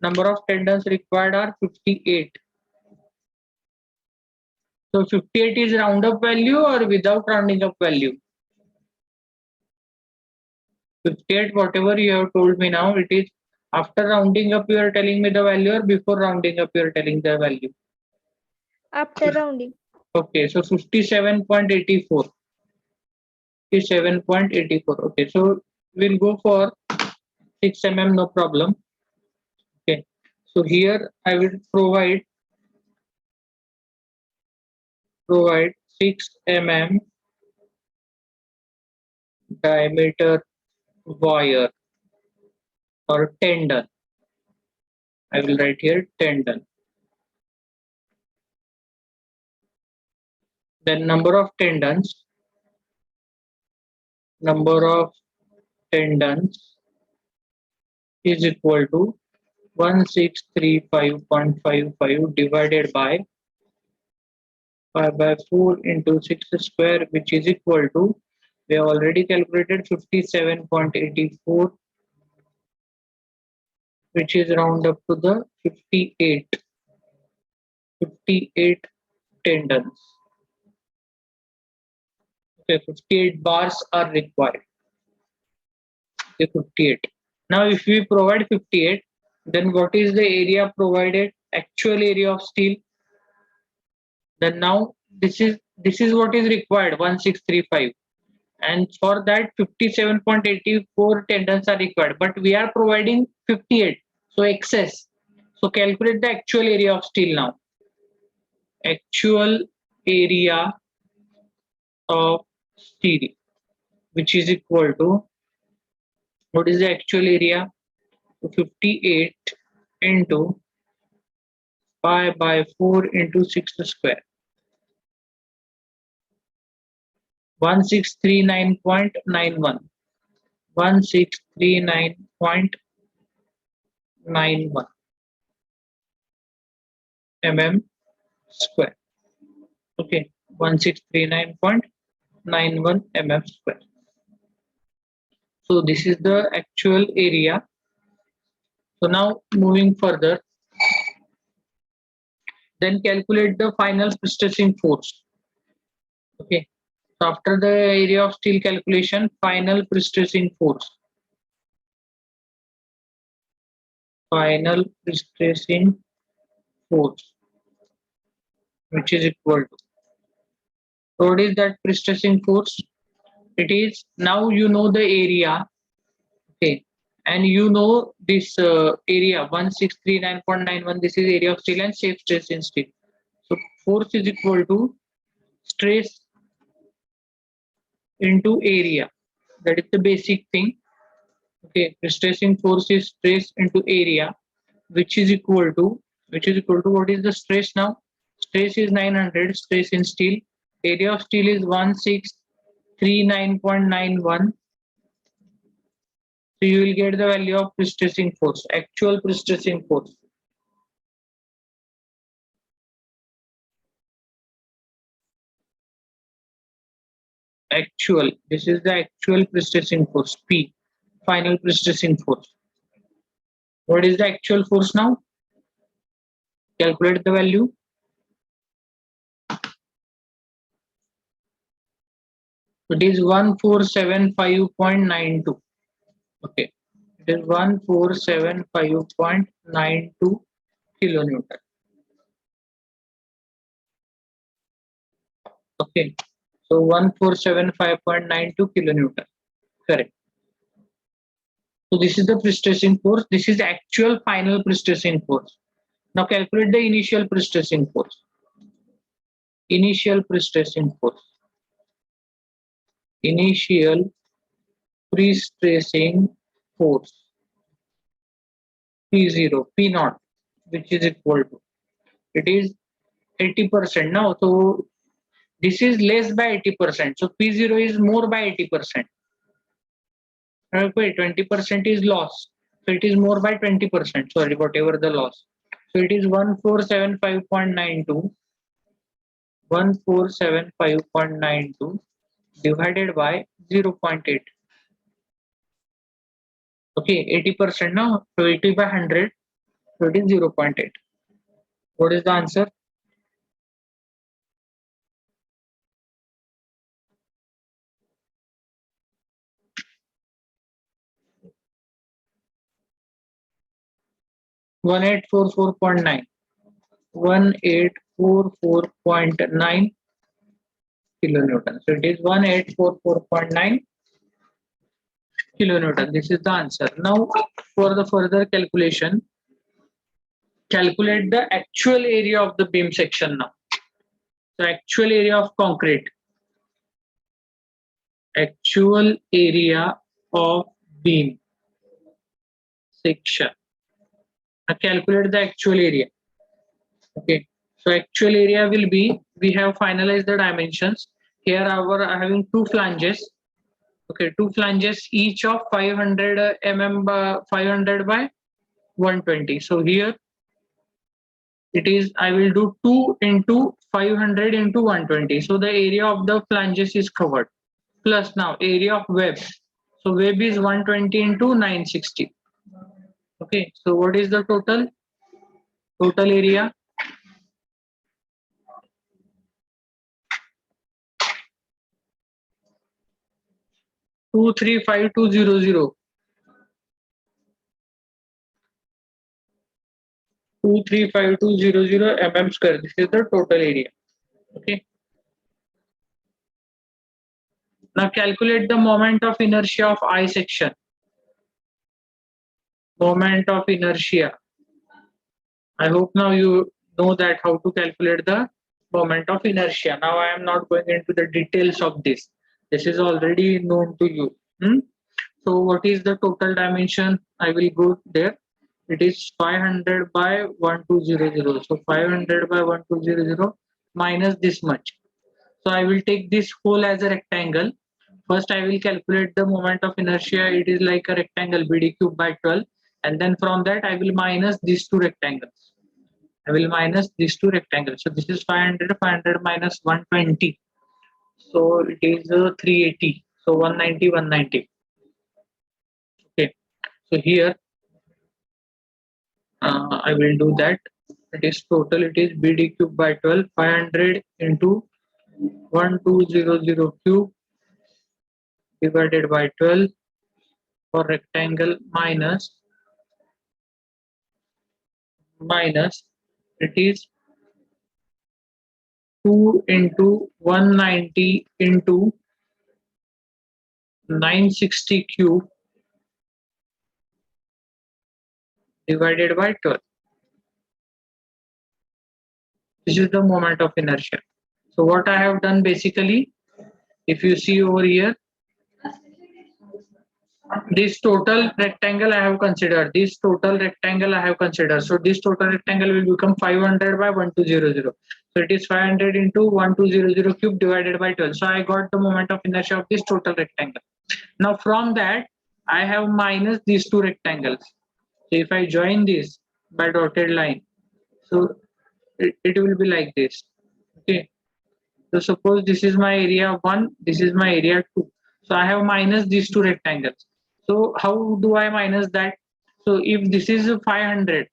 Speaker 1: number of tendons required are 58. So 58 is round up value or without rounding up value? 58, whatever you have told me now, it is after rounding up you are telling me the value or before rounding up you are telling the value?
Speaker 3: After rounding.
Speaker 1: Okay, so 57.84. 57.84. Okay, so we'll go for 6 mm, no problem. Okay, so here I will provide 6 mm diameter wire or tendon. I will write here tendon. Then number of tendons is equal to 1635.55 divided by 5 by 4 into 6 square, which is equal to, we have already calculated 57.84, which is round up to the 58 tendons. Okay, 58 bars are required. Okay, 58. Now if we provide 58, then what is the area provided? Actual area of steel. Then now this is what is required, 1635, and for that 57.84 tendons are required, but we are providing 58, so excess. So calculate the actual area of steel now. Actual area of steel, which is equal to, what is the actual area? 58 into 5 by 4 into 6 square. 1639.91. 1639.91 mm square. Okay, 1639.91 mm square. So this is the actual area. So now moving further, then calculate the final prestressing force. Okay, so after the area of steel calculation, final prestressing force. Final prestressing force, which is equal to, so what is that prestressing force? It is, now you know the area, okay, and you know this area 1639.91, this is area of steel and safe stress in steel. So force is equal to stress into area. That is the basic thing. Okay, prestressing force is stress into area, which is equal to what is the stress now? Stress is 900, stress in steel. Area of steel is 1639.91. So you will get the value of prestressing force, actual prestressing force. Actual, this is the actual prestressing force, P, final prestressing force. What is the actual force now? Calculate the value. It is 1475.92. Okay, it is 1475.92 kilonewton. Okay, so 1475.92 kilonewton. Correct. So this is the prestressing force. This is the actual final prestressing force. Now calculate the initial prestressing force. Initial prestressing force. Initial prestressing force. P0, P0, which is equal to, it is 80% now. So this is less by 80%. So P0 is more by 80%. Okay, 20% is loss. So it is more by 20%. Sorry, whatever the loss. So it is 1475.92. 1475.92 divided by 0.8. Okay, 80% now. So 80 by 100. So it is 0.8. What is the answer? One 1844.9. 1844.9 kilonewton. So it is 1844.9 kilonewton. This is the answer. Now for the further calculation, calculate the actual area of the beam section now. So actual area of concrete. Actual area of beam section. Now calculate the actual area. Okay. So actual area will be we have finalized the dimensions. Here our having two flanges. Okay, two flanges each of 500 mm by 500 by 120. So here it is, I will do 2 into 500 into 120. So the area of the flanges is covered. Plus now area of web. So web is 120 into 960. Okay, so what is the total? Total area? Two three five two zero zero. 235,200 mm square. This is the total area. Okay. Now calculate the moment of inertia of I section. Moment of inertia. I hope now you know that how to calculate the moment of inertia. Now I am not going into the details of this. This is already known to you. So what is the total dimension? I will go there. It is 500 by 1200. So 500 by 1200 minus this much. So I will take this whole as a rectangle. First I will calculate the moment of inertia. It is like a rectangle BD cube by 12. And then from that I will minus these two rectangles. I will minus these two rectangles. So this is 500, 500 minus 120. So it is 380. So 190, 190. Okay. So here I will do that. It is total. It is BD cube by 12. 500 into 1200 cube divided by 12 for rectangle minus it is 2 into 190 into 960 cube divided by 12. This is the moment of inertia. So what I have done basically, if you see over here, this total rectangle I have considered. This total rectangle I have considered. So this total rectangle will become 500 by 1200. So it is 500 into 1200 cube divided by 12. So I got the moment of inertia of this total rectangle. Now from that I have minus these two rectangles. So if I join this by dotted line, so it will be like this. Okay. So suppose this is my area 1, this is my area 2. So I have minus these two rectangles. So how do I minus that? So if this is 500,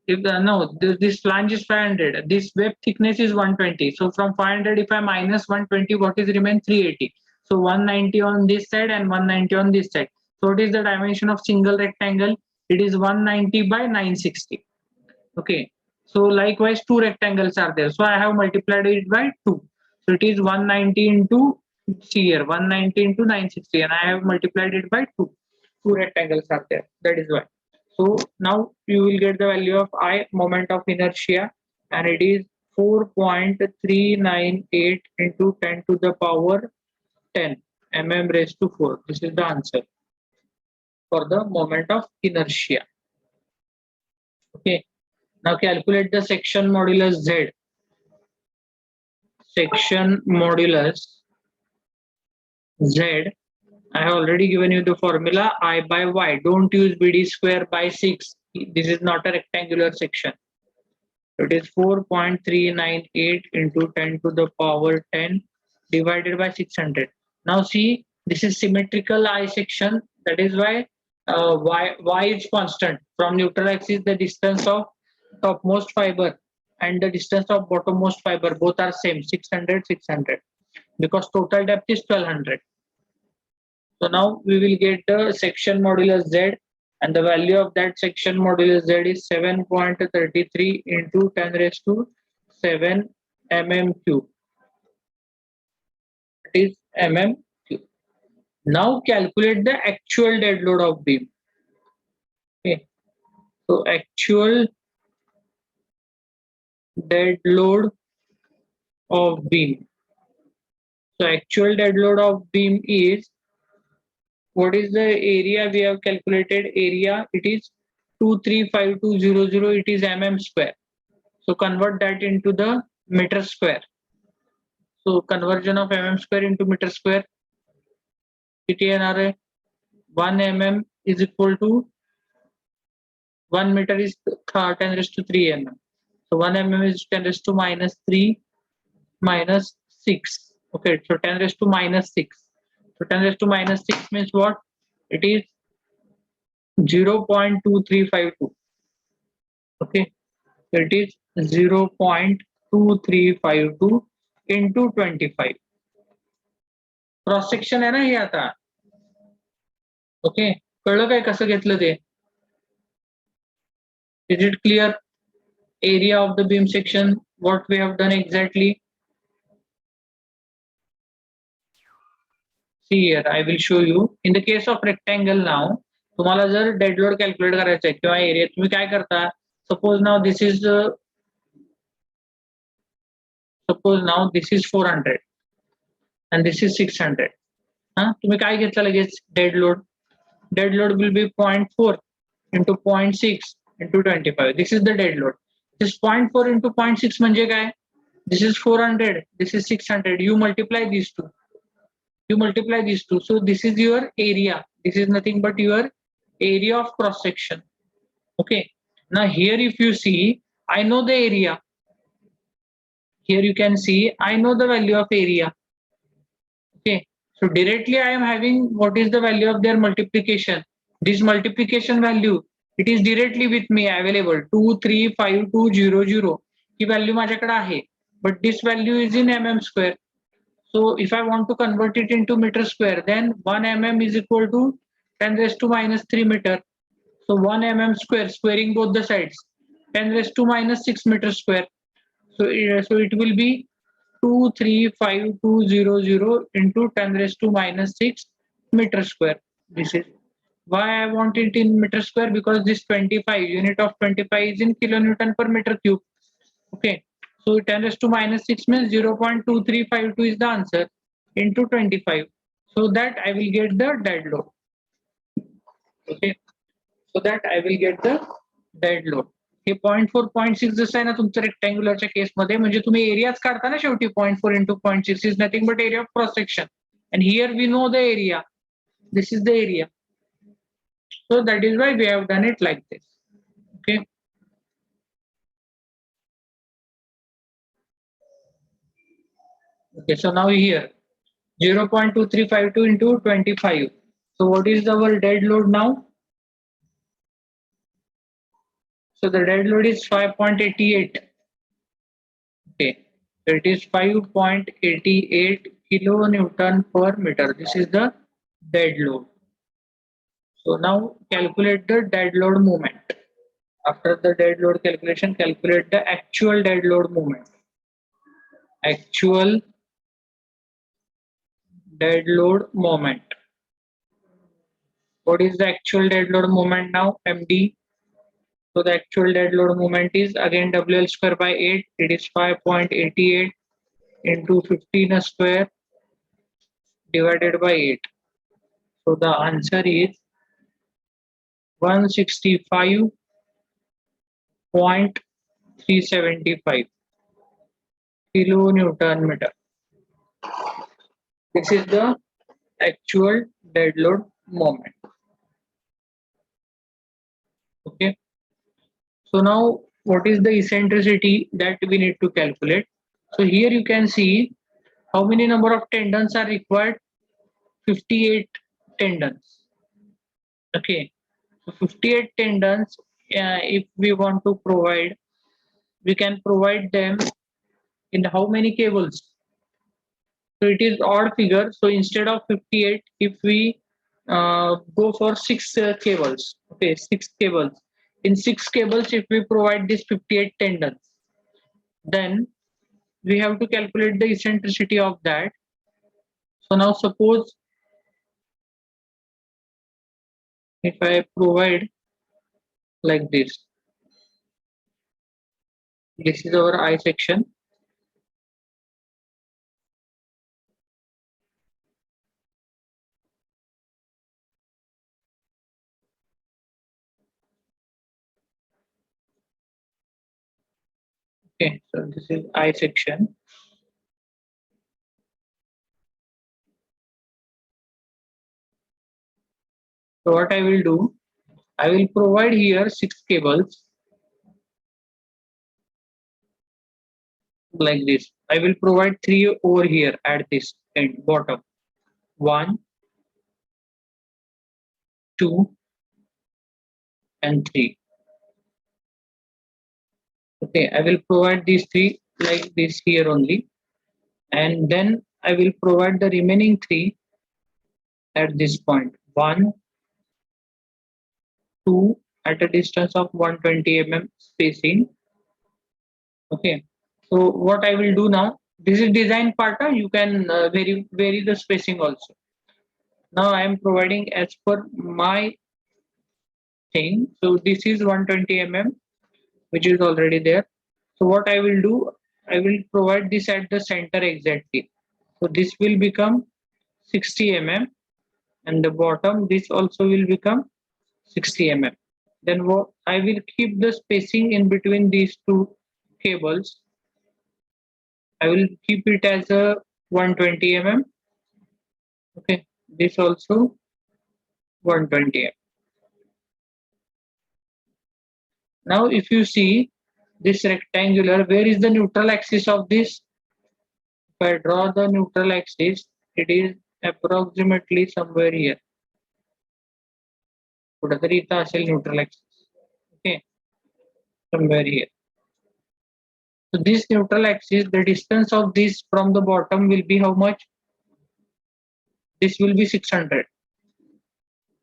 Speaker 1: if this flange is 500, this web thickness is 120. So from 500, if I minus 120, what is remain? 380. So 190 on this side and 190 on this side. So what is the dimension of single rectangle? It is 190 by 960. Okay. So likewise, two rectangles are there. So I have multiplied it by 2. So it is 190 into here, 190 into 960, and I have multiplied it by 2. Two rectangles are there. That is why. So now you will get the value of I, moment of inertia, and it is 4.398 into 10 to the power 10 mm raised to 4. This is the answer for the moment of inertia. Okay. Now calculate the section modulus Z. Section modulus Z. I have already given you the formula I by Y. Don't use BD square by 6. This is not a rectangular section. It is 4.398 into 10 to the power 10 divided by 600. Now see, this is symmetrical I section. That is why y is constant. From neutral axis, the distance of topmost fiber and the distance of bottommost fiber both are same, 600, 600, because total depth is 1200. So now we will get the section modulus Z, and the value of that section modulus Z is 7.33 into 10 raised to 7 mm cube. It is mm cube. Now calculate the actual dead load of beam. Okay. So actual dead load of beam. So actual dead load of beam is, what is the area we have calculated? Area, it is 235,200. It is mm square. So convert that into the meter square. So conversion of mm square into meter square. CTNRA 1 mm is equal to 1 meter is 10 raised to 3 mm. So 1 mm is 10 raised to minus 3 minus 6. Okay, so 10 raised to minus 6. So 10 raised to minus 6 means what? It is 0.2352. Okay, so it is 0.2352 into 25. Cross section आहे ना हे आता. Okay, कळलं काय कसं घेतलं ते? Is it clear? Area of the beam section, what we have done exactly? See here, I will show you. In the case of rectangle now, तुम्हाला जर डेड लोड कॅल्क्युलेट करायचं आहे किंवा एरिया, तुम्ही काय करता? Suppose now this is 400 and this is 600. तुम्ही काय घेतलं लगेच? Dead load. Dead load will be 0.4 into 0.6 into 25. This is the dead load. This 0.4 into 0.6 म्हणजे काय? This is 400. This is 600. You multiply these two. So this is your area. This is nothing but your area of cross section. Okay. Now here if you see, I know the area. Here you can see, I know the value of area. Okay. So directly I am having what is the value of their multiplication. This multiplication value, it is directly with me available 235,200. He value माझ्याकडे आहे. But this value is in mm square. So if I want to convert it into meter square, then 1 mm is equal to 10 raised to minus 3 meter. So 1 mm square, squaring both the sides, 10 raised to minus 6 meter square. So it will be 235,200 into 10 raised to minus 6 meter square. This is why I want it in meter square, because this 25 unit of 25 is in kilonewton per meter cube. Okay, so 10 raised to minus 6 means 0.2352 is the answer into 25. So that I will get the dead load. Okay, so that I will get the dead load. हे 0.4 0.6 जसं आहे ना तुमचं रेक्टँग्युलरच्या केसमध्ये, म्हणजे तुम्ही एरियाच काढता ना शेवटी. 0.4 into 0.6 is nothing but area of cross section, and here we know the area. This is the area. So that is why we have done it like this. Okay. Okay, so now here 0.2352 into 25. So what is our dead load now? So the dead load is 5.88. Okay, so it is 5.88 kilonewton per meter. This is the dead load. So now calculate the dead load moment. After the dead load calculation, calculate the actual dead load moment. Actual dead load moment. What is the actual dead load moment now? MD. So the actual dead load moment is again WL square by 8. It is 5.88 into 15 square divided by 8. So the answer is 165.375 kilonewton meter. This is the actual dead load moment. Okay. So now what is the eccentricity that we need to calculate? So here you can see how many number of tendons are required. 58 tendons. Okay. So 58 tendons, if we want to provide, we can provide them in how many cables? So it is odd figure. So instead of 58, if we go for 6 cables, okay, 6 cables. In 6 cables, if we provide this 58 tendons, then we have to calculate the eccentricity of that. So now suppose if I provide like this, this is our I section. Okay, so this is I section. So what I will do, I will provide here 6 cables like this. I will provide 3 over here at this end bottom. 1, 2, and 3. Okay, I will provide these 3 like this here only, and then I will provide the remaining 3 at this point. 1, 2 at a distance of 120 mm spacing. Okay, so what I will do now, this is design part, you can vary the spacing also. Now I am providing as per my thing. So this is 120 mm, which is already there. So what I will do, I will provide this at the center exactly. So this will become 60 mm, and the bottom this also will become 60 mm. Then what I will keep the spacing in between these two cables. I will keep it as a 120 mm. Okay, this also 120 mm. Now if you see this rectangular, where is the neutral axis of this? If I draw the neutral axis, it is approximately somewhere here. कुठेतरी इथं असेल neutral axis. Okay, somewhere here. So this neutral axis, the distance of this from the bottom will be how much? This will be 600,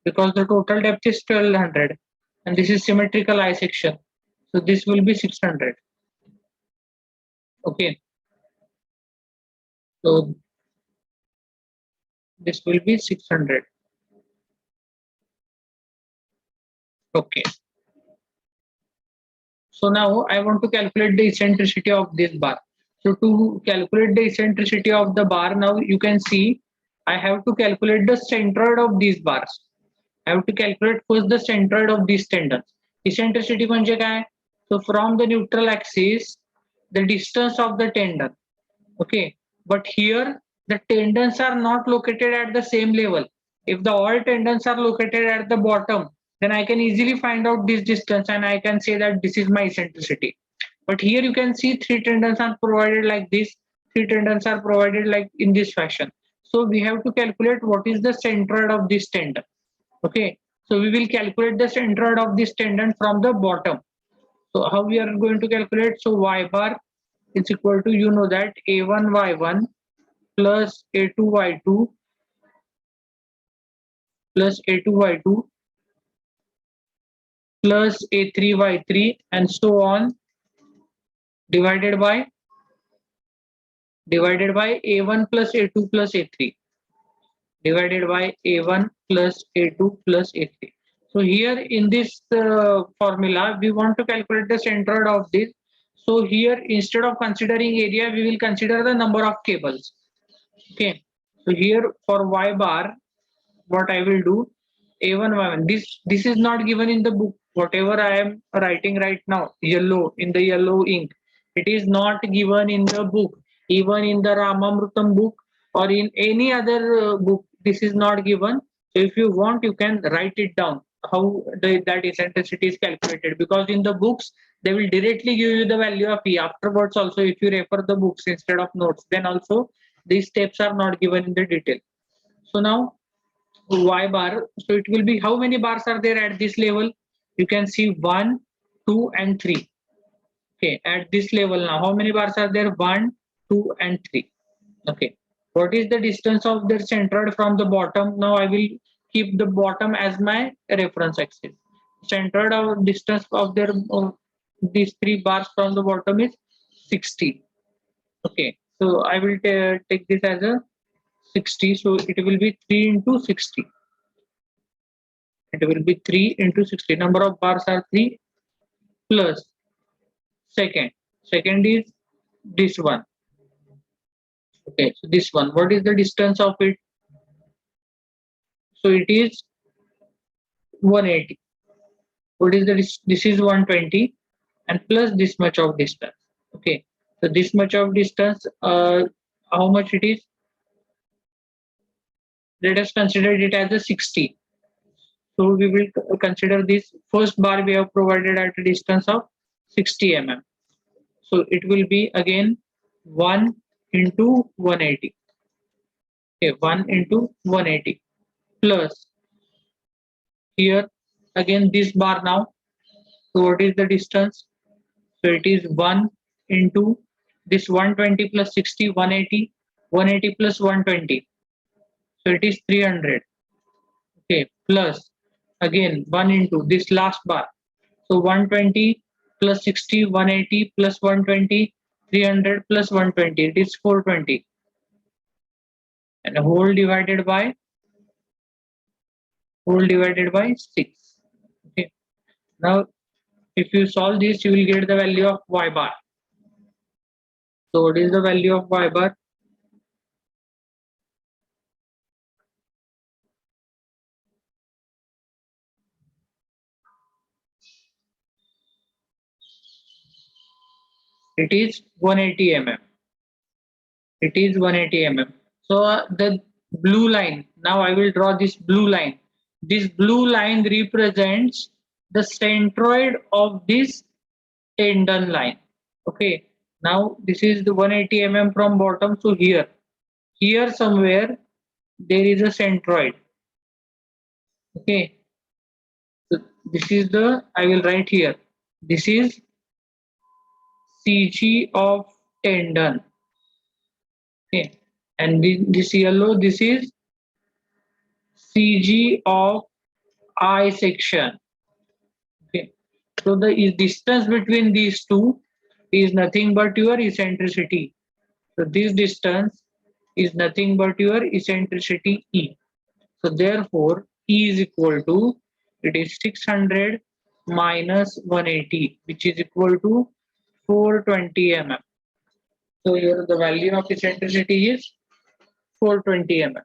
Speaker 1: because the total depth is 1200 and this is symmetrical eye section. So this will be 600. Okay. So this will be 600. Okay. So now I want to calculate the eccentricity of this bar. So to calculate the eccentricity of the bar, now you can see I have to calculate the centroid of these bars. I have to calculate first the centroid of these tendons. Eccentricity म्हणजे काय? So from the neutral axis, the distance of the tendon. Okay, but here the tendons are not located at the same level. If the all tendons are located at the bottom, then I can easily find out this distance and I can say that this is my eccentricity. But here you can see 3 tendons are provided like this, 3 tendons are provided like in this fashion. So we have to calculate what is the centroid of this tendon. Okay, so we will calculate the centroid of this tendon from the bottom. So how we are going to calculate? So y bar is equal to, you know that, a1 y1 plus a2 y2 plus a2 y2 plus a3 y3 and so on, divided by a1 plus a2 plus a3 divided by a1 plus a2 plus a3. So here in this formula, we want to calculate the centroid of this. So here, instead of considering area, we will consider the number of cables. Okay. So here for y bar, what I will do, a1 y1. This is not given in the book. Whatever I am writing right now, yellow in the yellow ink, it is not given in the book. Even in the Ramamrutam book or in any other book, this is not given. So if you want, you can write it down how that eccentricity is calculated, because in the books they will directly give you the value of E. Afterwards also, if you refer the books instead of notes, then also these steps are not given in the detail. So now y bar, so it will be, how many bars are there at this level? You can see 1, 2 and 3. Okay, at this level now, how many bars are there? 1, 2 and 3. Okay, what is the distance of their centroid from the bottom? Now I will keep the bottom as my reference axis. Centroid of distance of their these 3 bars from the bottom is 60. Okay, so I will take this as a 60. So it will be 3 into 60. It will be 3 into 60. Number of bars are 3 plus second. Second is this one. Okay, so this one. What is the distance of it? So it is 180. What is the this is 120 and plus this much of distance. Okay, so this much of distance, how much it is? Let us consider it as a 60. So we will consider this first bar we have provided at a distance of 60 mm. So it will be again 1 into 180. Okay, 1 into 180 plus here again this bar now. So what is the distance? So it is 1 into this 120 plus 60, 180, 180 plus 120. So it is 300. Okay, plus again 1 into this last bar. So 120 plus 60, 180 plus 120, 300 plus 120. It is 420. And whole divided by 6. Okay. Now if you solve this, you will get the value of y bar. So what is the value of y bar? It is 180 mm. It is 180 mm. So the blue line, now I will draw this blue line. This blue line represents the centroid of this tendon line. Okay, now this is the 180 mm from bottom. So here somewhere there is a centroid. Okay, so this is the, I will write here, this is CG of tendon. Okay, and this yellow, this is CG of I section. Okay, so the distance between these two is nothing but your eccentricity. So this distance is nothing but your eccentricity E. So therefore E is equal to, it is 600 minus 180, which is equal to 420 mm. So here the value of eccentricity is 420 mm.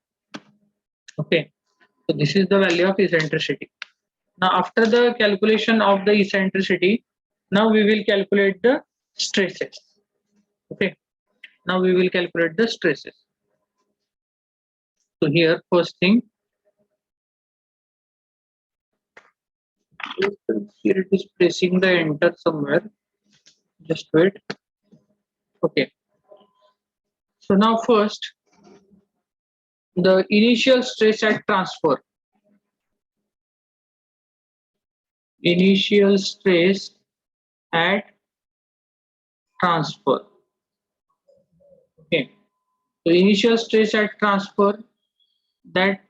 Speaker 1: Okay, so this is the value of eccentricity. Now after the calculation of the eccentricity, now we will calculate the stresses. Okay, now we will calculate the stresses. So here first thing, here it is pressing the enter somewhere. Just wait. Okay. So now first, the initial stress at transfer. Initial stress at transfer. Okay. So initial stress at transfer, that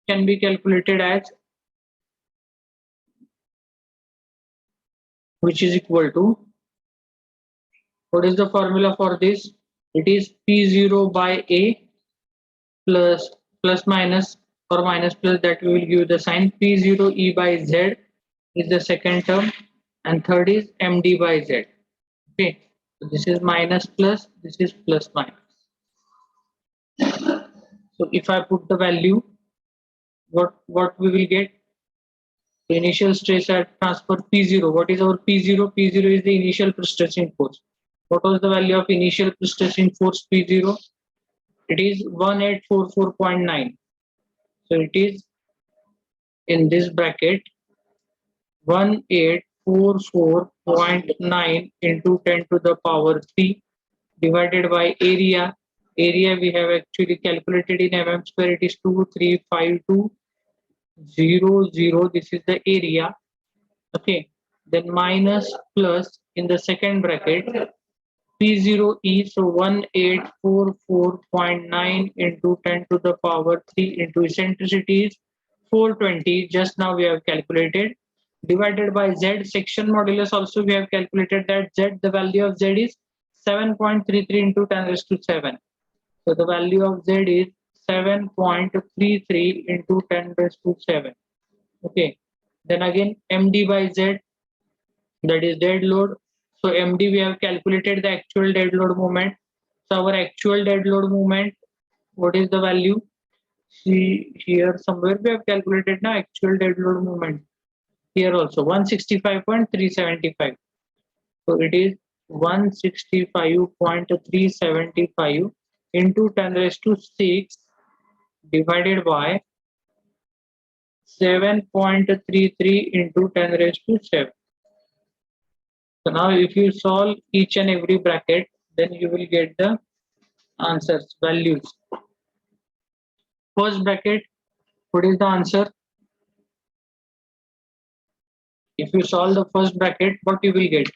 Speaker 1: can be calculated as, which is equal to, what is the formula for this? It is P0 by A plus minus or minus plus, that we will give the sign. P0 E by Z is the second term, and third is MD by Z. Okay, so this is minus plus, this is plus minus. So if I put the value, what we will get? The initial stress at transfer P0. What is our P0? P0 is the initial prestressing force. What was the value of initial prestressing force P0? It is 1844.9. So it is in this bracket 1844.9 into 10 to the power 3 divided by area. Area we have actually calculated in mm square. It is 235200. This is the area. Okay, then minus plus in the second bracket P0E. So 1844.9 into 10 to the power 3 into eccentricity is 420. Just now we have calculated, divided by Z section modulus. Also we have calculated that Z, the value of Z is 7.33 into 10 raised to 7. So the value of Z is 7.33 into 10 raised to 7. Okay, then again MD by Z, that is dead load. So MD we have calculated the actual dead load moment. So our actual dead load moment, what is the value? See here somewhere we have calculated now actual dead load moment. Here also 165.375. So it is 165.375 into 10 raised to 6 divided by 7.33 into 10 raised to 7. So now if you solve each and every bracket, then you will get the answers, values. First bracket, what is the answer? If you solve the first bracket, what you will get?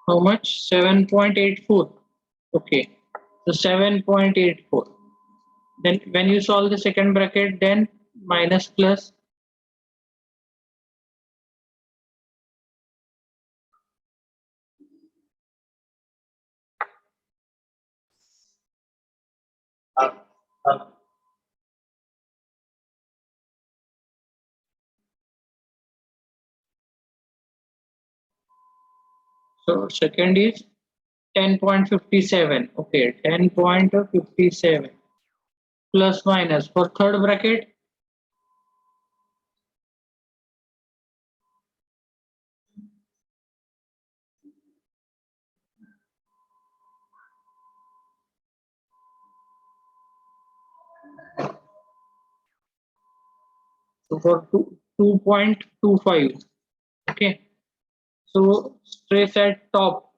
Speaker 1: How much? 7.84. Okay, so 7.84. Then when you solve the second bracket, then minus plus. So second is 10.57. Okay, 10.57 plus minus for third bracket. So for 2.25. Okay, so stress at top,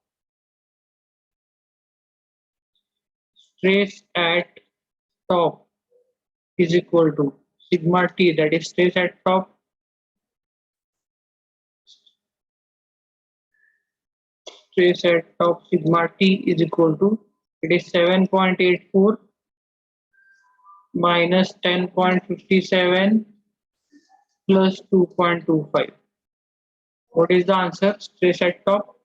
Speaker 1: stress at top is equal to sigma t, that is stress at top, stress at top sigma t is equal to, it is 7.84 minus 10.57 plus 2.25. What is the answer? Stress at top.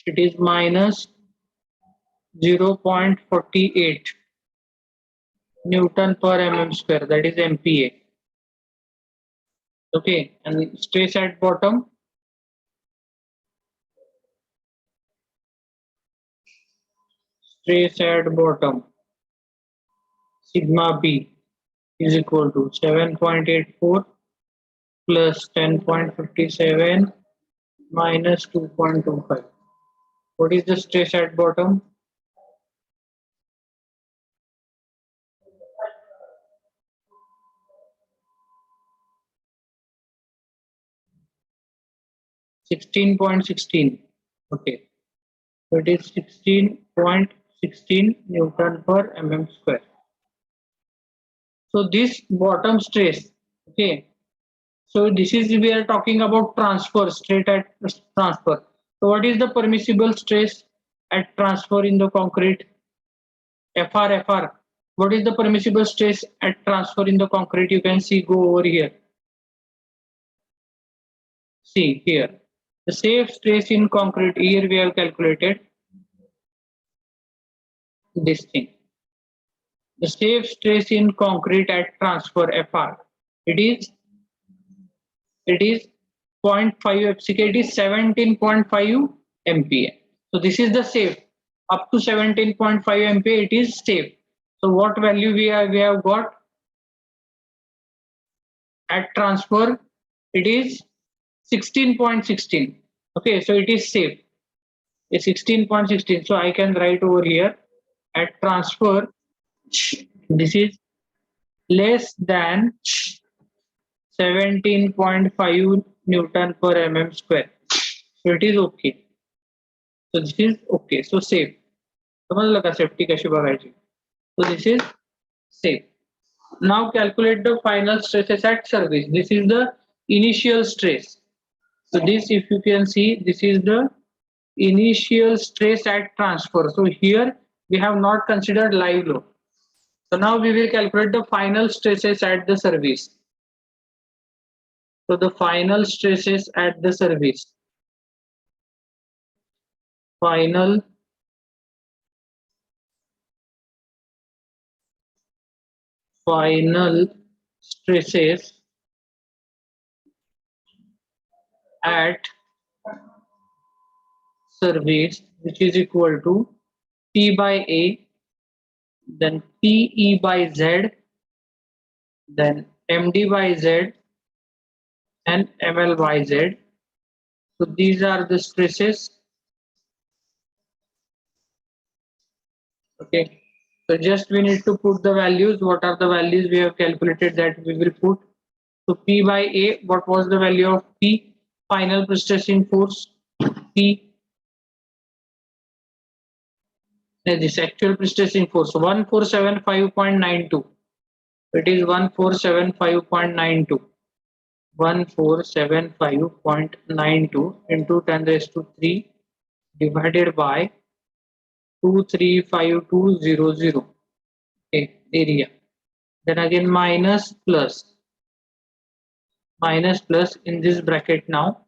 Speaker 1: It is minus 0.48 Newton per mm square, that is MPa. Okay, and stress at bottom, stress at bottom sigma b is equal to 7.84 plus 10.57 minus 2.25. What is the stress at bottom? (16.16). Okay, so it is 16.16 Newton per mm square. So this bottom stress, okay. So this is, we are talking about transfer, straight at transfer. So what is the permissible stress at transfer in the concrete? FR. What is the permissible stress at transfer in the concrete? You can see, go over here. See here. The safe stress in concrete, here we have calculated this thing. The safe stress in concrete at transfer FR, it is 0.5 FCK, it is 17.5 MPa. So this is the safe. Up to 17.5 MPa it is safe. So what value we have got at transfer? It is 16.16. Okay, so it is safe. It's 16.16. So I can write over here at transfer, this is less than 17.5 Newton per mm square. So it is okay. So this is okay. So safe. समजलं का safety कशी बघायची? So this is safe. Now calculate the final stresses at service. This is the initial stress. So this, if you can see, this is the initial stress at transfer. So here we have not considered live load. So now we will calculate the final stresses at the service. So the final stresses at the service. Final stresses at surface, which is equal to P by A, then PE by Z, then MD by Z, and ML by Z. So these are the stresses. Okay. So just we need to put the values. What are the values we have calculated that we will put? So P by A, what was the value of P? Final prestressing force P. This actual prestressing force 1475.92. It is 1475.92. 1475.92 into 10 raised to 3 divided by 235,200. Okay, area. Then again minus plus in this bracket now.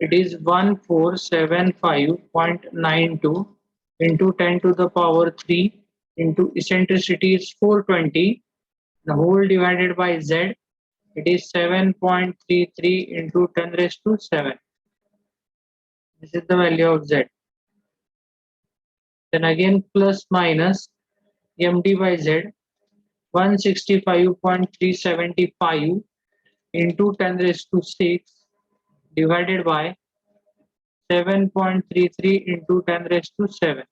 Speaker 1: It is 1475.92 into 10 to the power 3 into eccentricity is 420. The whole divided by Z. It is 7.33 into 10 raised to 7. This is the value of Z. Then again plus minus MD by Z 165.375 into 10 raised to 6 divided by 7.33 into 10 raised to 7.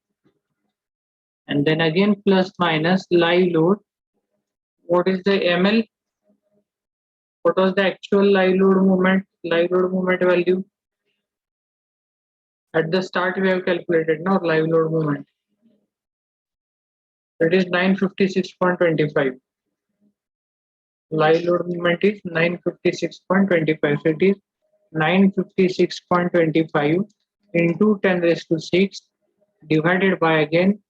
Speaker 1: And then again plus minus live load. What is the ML? What was the actual live load moment? Live load moment value? At the start we have calculated now live load moment. It is 956.25. Live load moment is 956.25. So it is 956.25 into 10 raised to 6 divided by again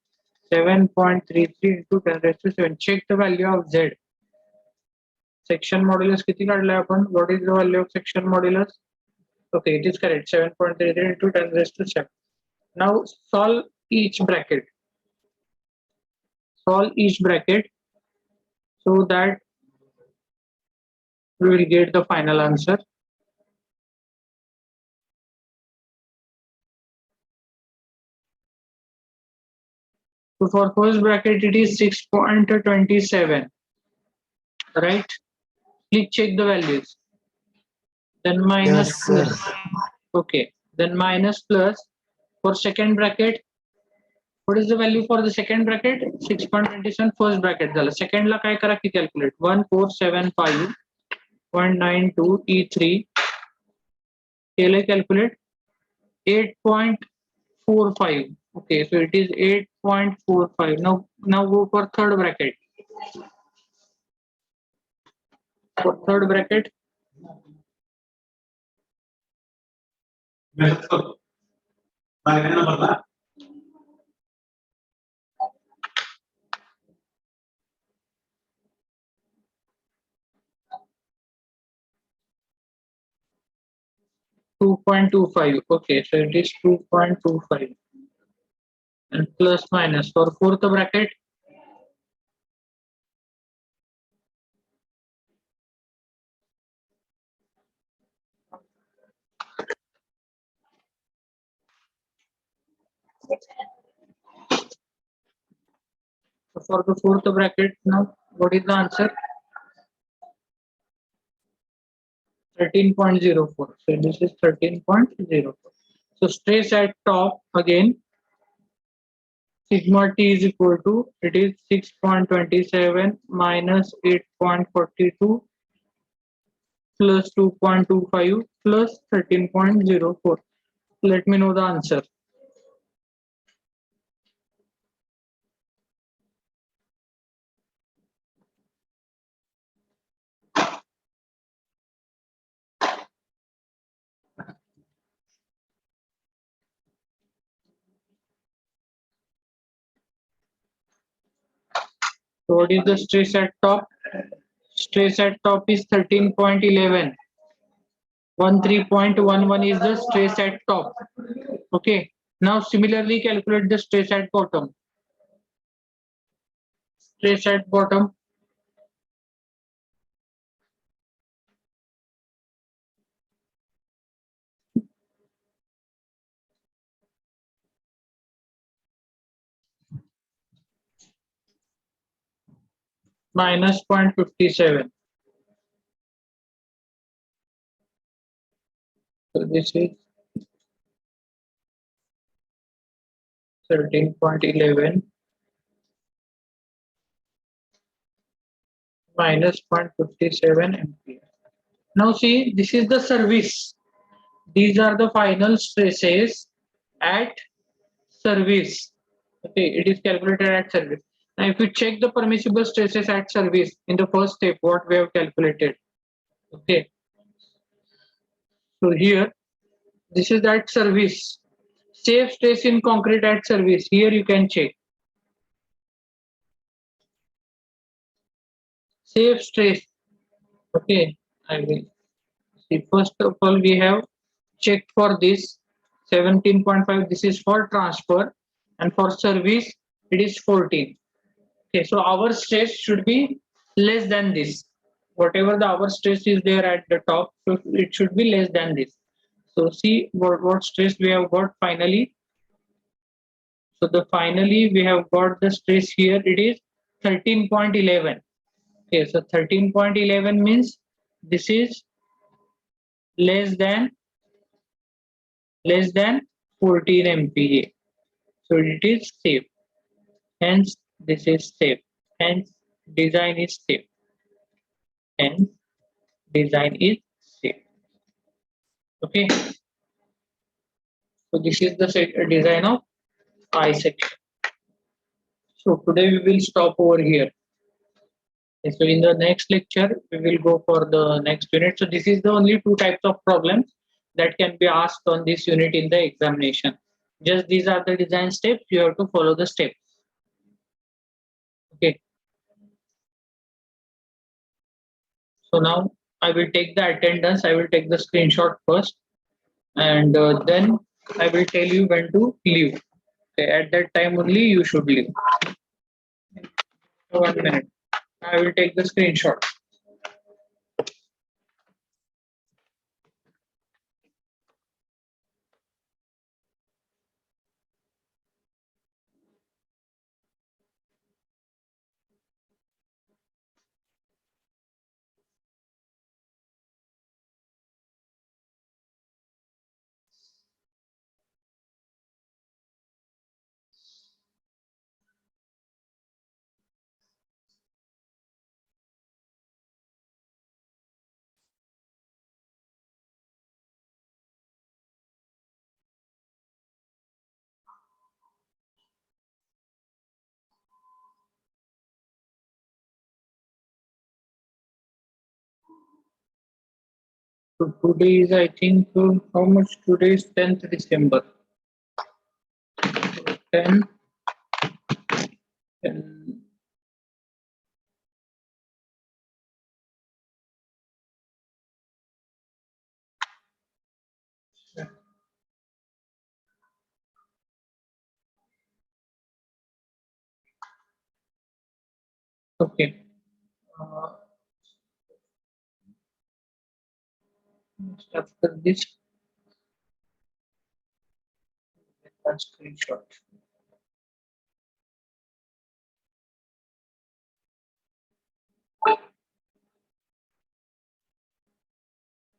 Speaker 1: 7.33 into 10 raised to 7. Check the value of Z. Section modulus किती काढलाय आपण? What is the value of section modulus? Okay, it is correct. 7.33 into 10 raised to 7. Now solve each bracket. Solve each bracket so that we will get the final answer. So for first bracket it is 6.27, right? Please check the values. Then minus
Speaker 2: Yes, sir.
Speaker 1: plus. Okay. Then minus plus for second bracket. What is the value for the second bracket? 6.27 first bracket झालं. Second ला काय करा की calculate 1475.92 E3 केले calculate 8.45. Okay, so it is 8.45. Now go for third bracket. For third bracket, $2.25. Okay, so it is 2.25 and plus minus for fourth bracket. So for the fourth bracket now, what is the answer? 13.04. So this is 13.04. So stress at top again. Sigma T is equal to, it is 6.27 minus 8.42 plus 2.25 plus 13.04. Let me know the answer. So what is the stress at top? Stress at top is 13.11. 13.11 is the stress at top. Okay. Now similarly calculate the stress at bottom. Stress at bottom. minus 0.57. So this is 13.11 minus 0.57 ampere. Now see, this is the service. These are the final stresses at service. Okay, it is calculated at service. Now if you check the permissible stresses at service in the first step, what we have calculated. Okay, so here this is at service. Safe stress in concrete at service. Here you can check. Safe stress. Okay, I will see. First of all, we have checked for this 17.5. This is for transfer, and for service it is 14. Okay, so our stress should be less than this. Whatever the our stress is there at the top, so it should be less than this. So see what stress we have got finally. So the finally we have got the stress here. It is 13.11. Okay, so 13.11 means this is less than 14 MPa. So it is safe. Hence this is safe. Hence design is safe. Hence design is safe. Okay. So this is the design of I section. So today we will stop over here. So in the next lecture, we will go for the next unit. So this is the only two types of problems that can be asked on this unit in the examination. Just these are the design steps. You have to follow the steps. Okay. So now I will take the attendance. I will take the screenshot first, and then I will tell you when to leave. Okay. At that time only you should leave. 1 minute. I will take the screenshot. So today is, I think, how much today is 10th December. 10, 10. Okay. Uh, After this, screenshot.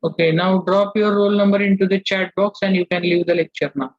Speaker 1: Okay, now drop your roll number into the chat box and you can leave the lecture now.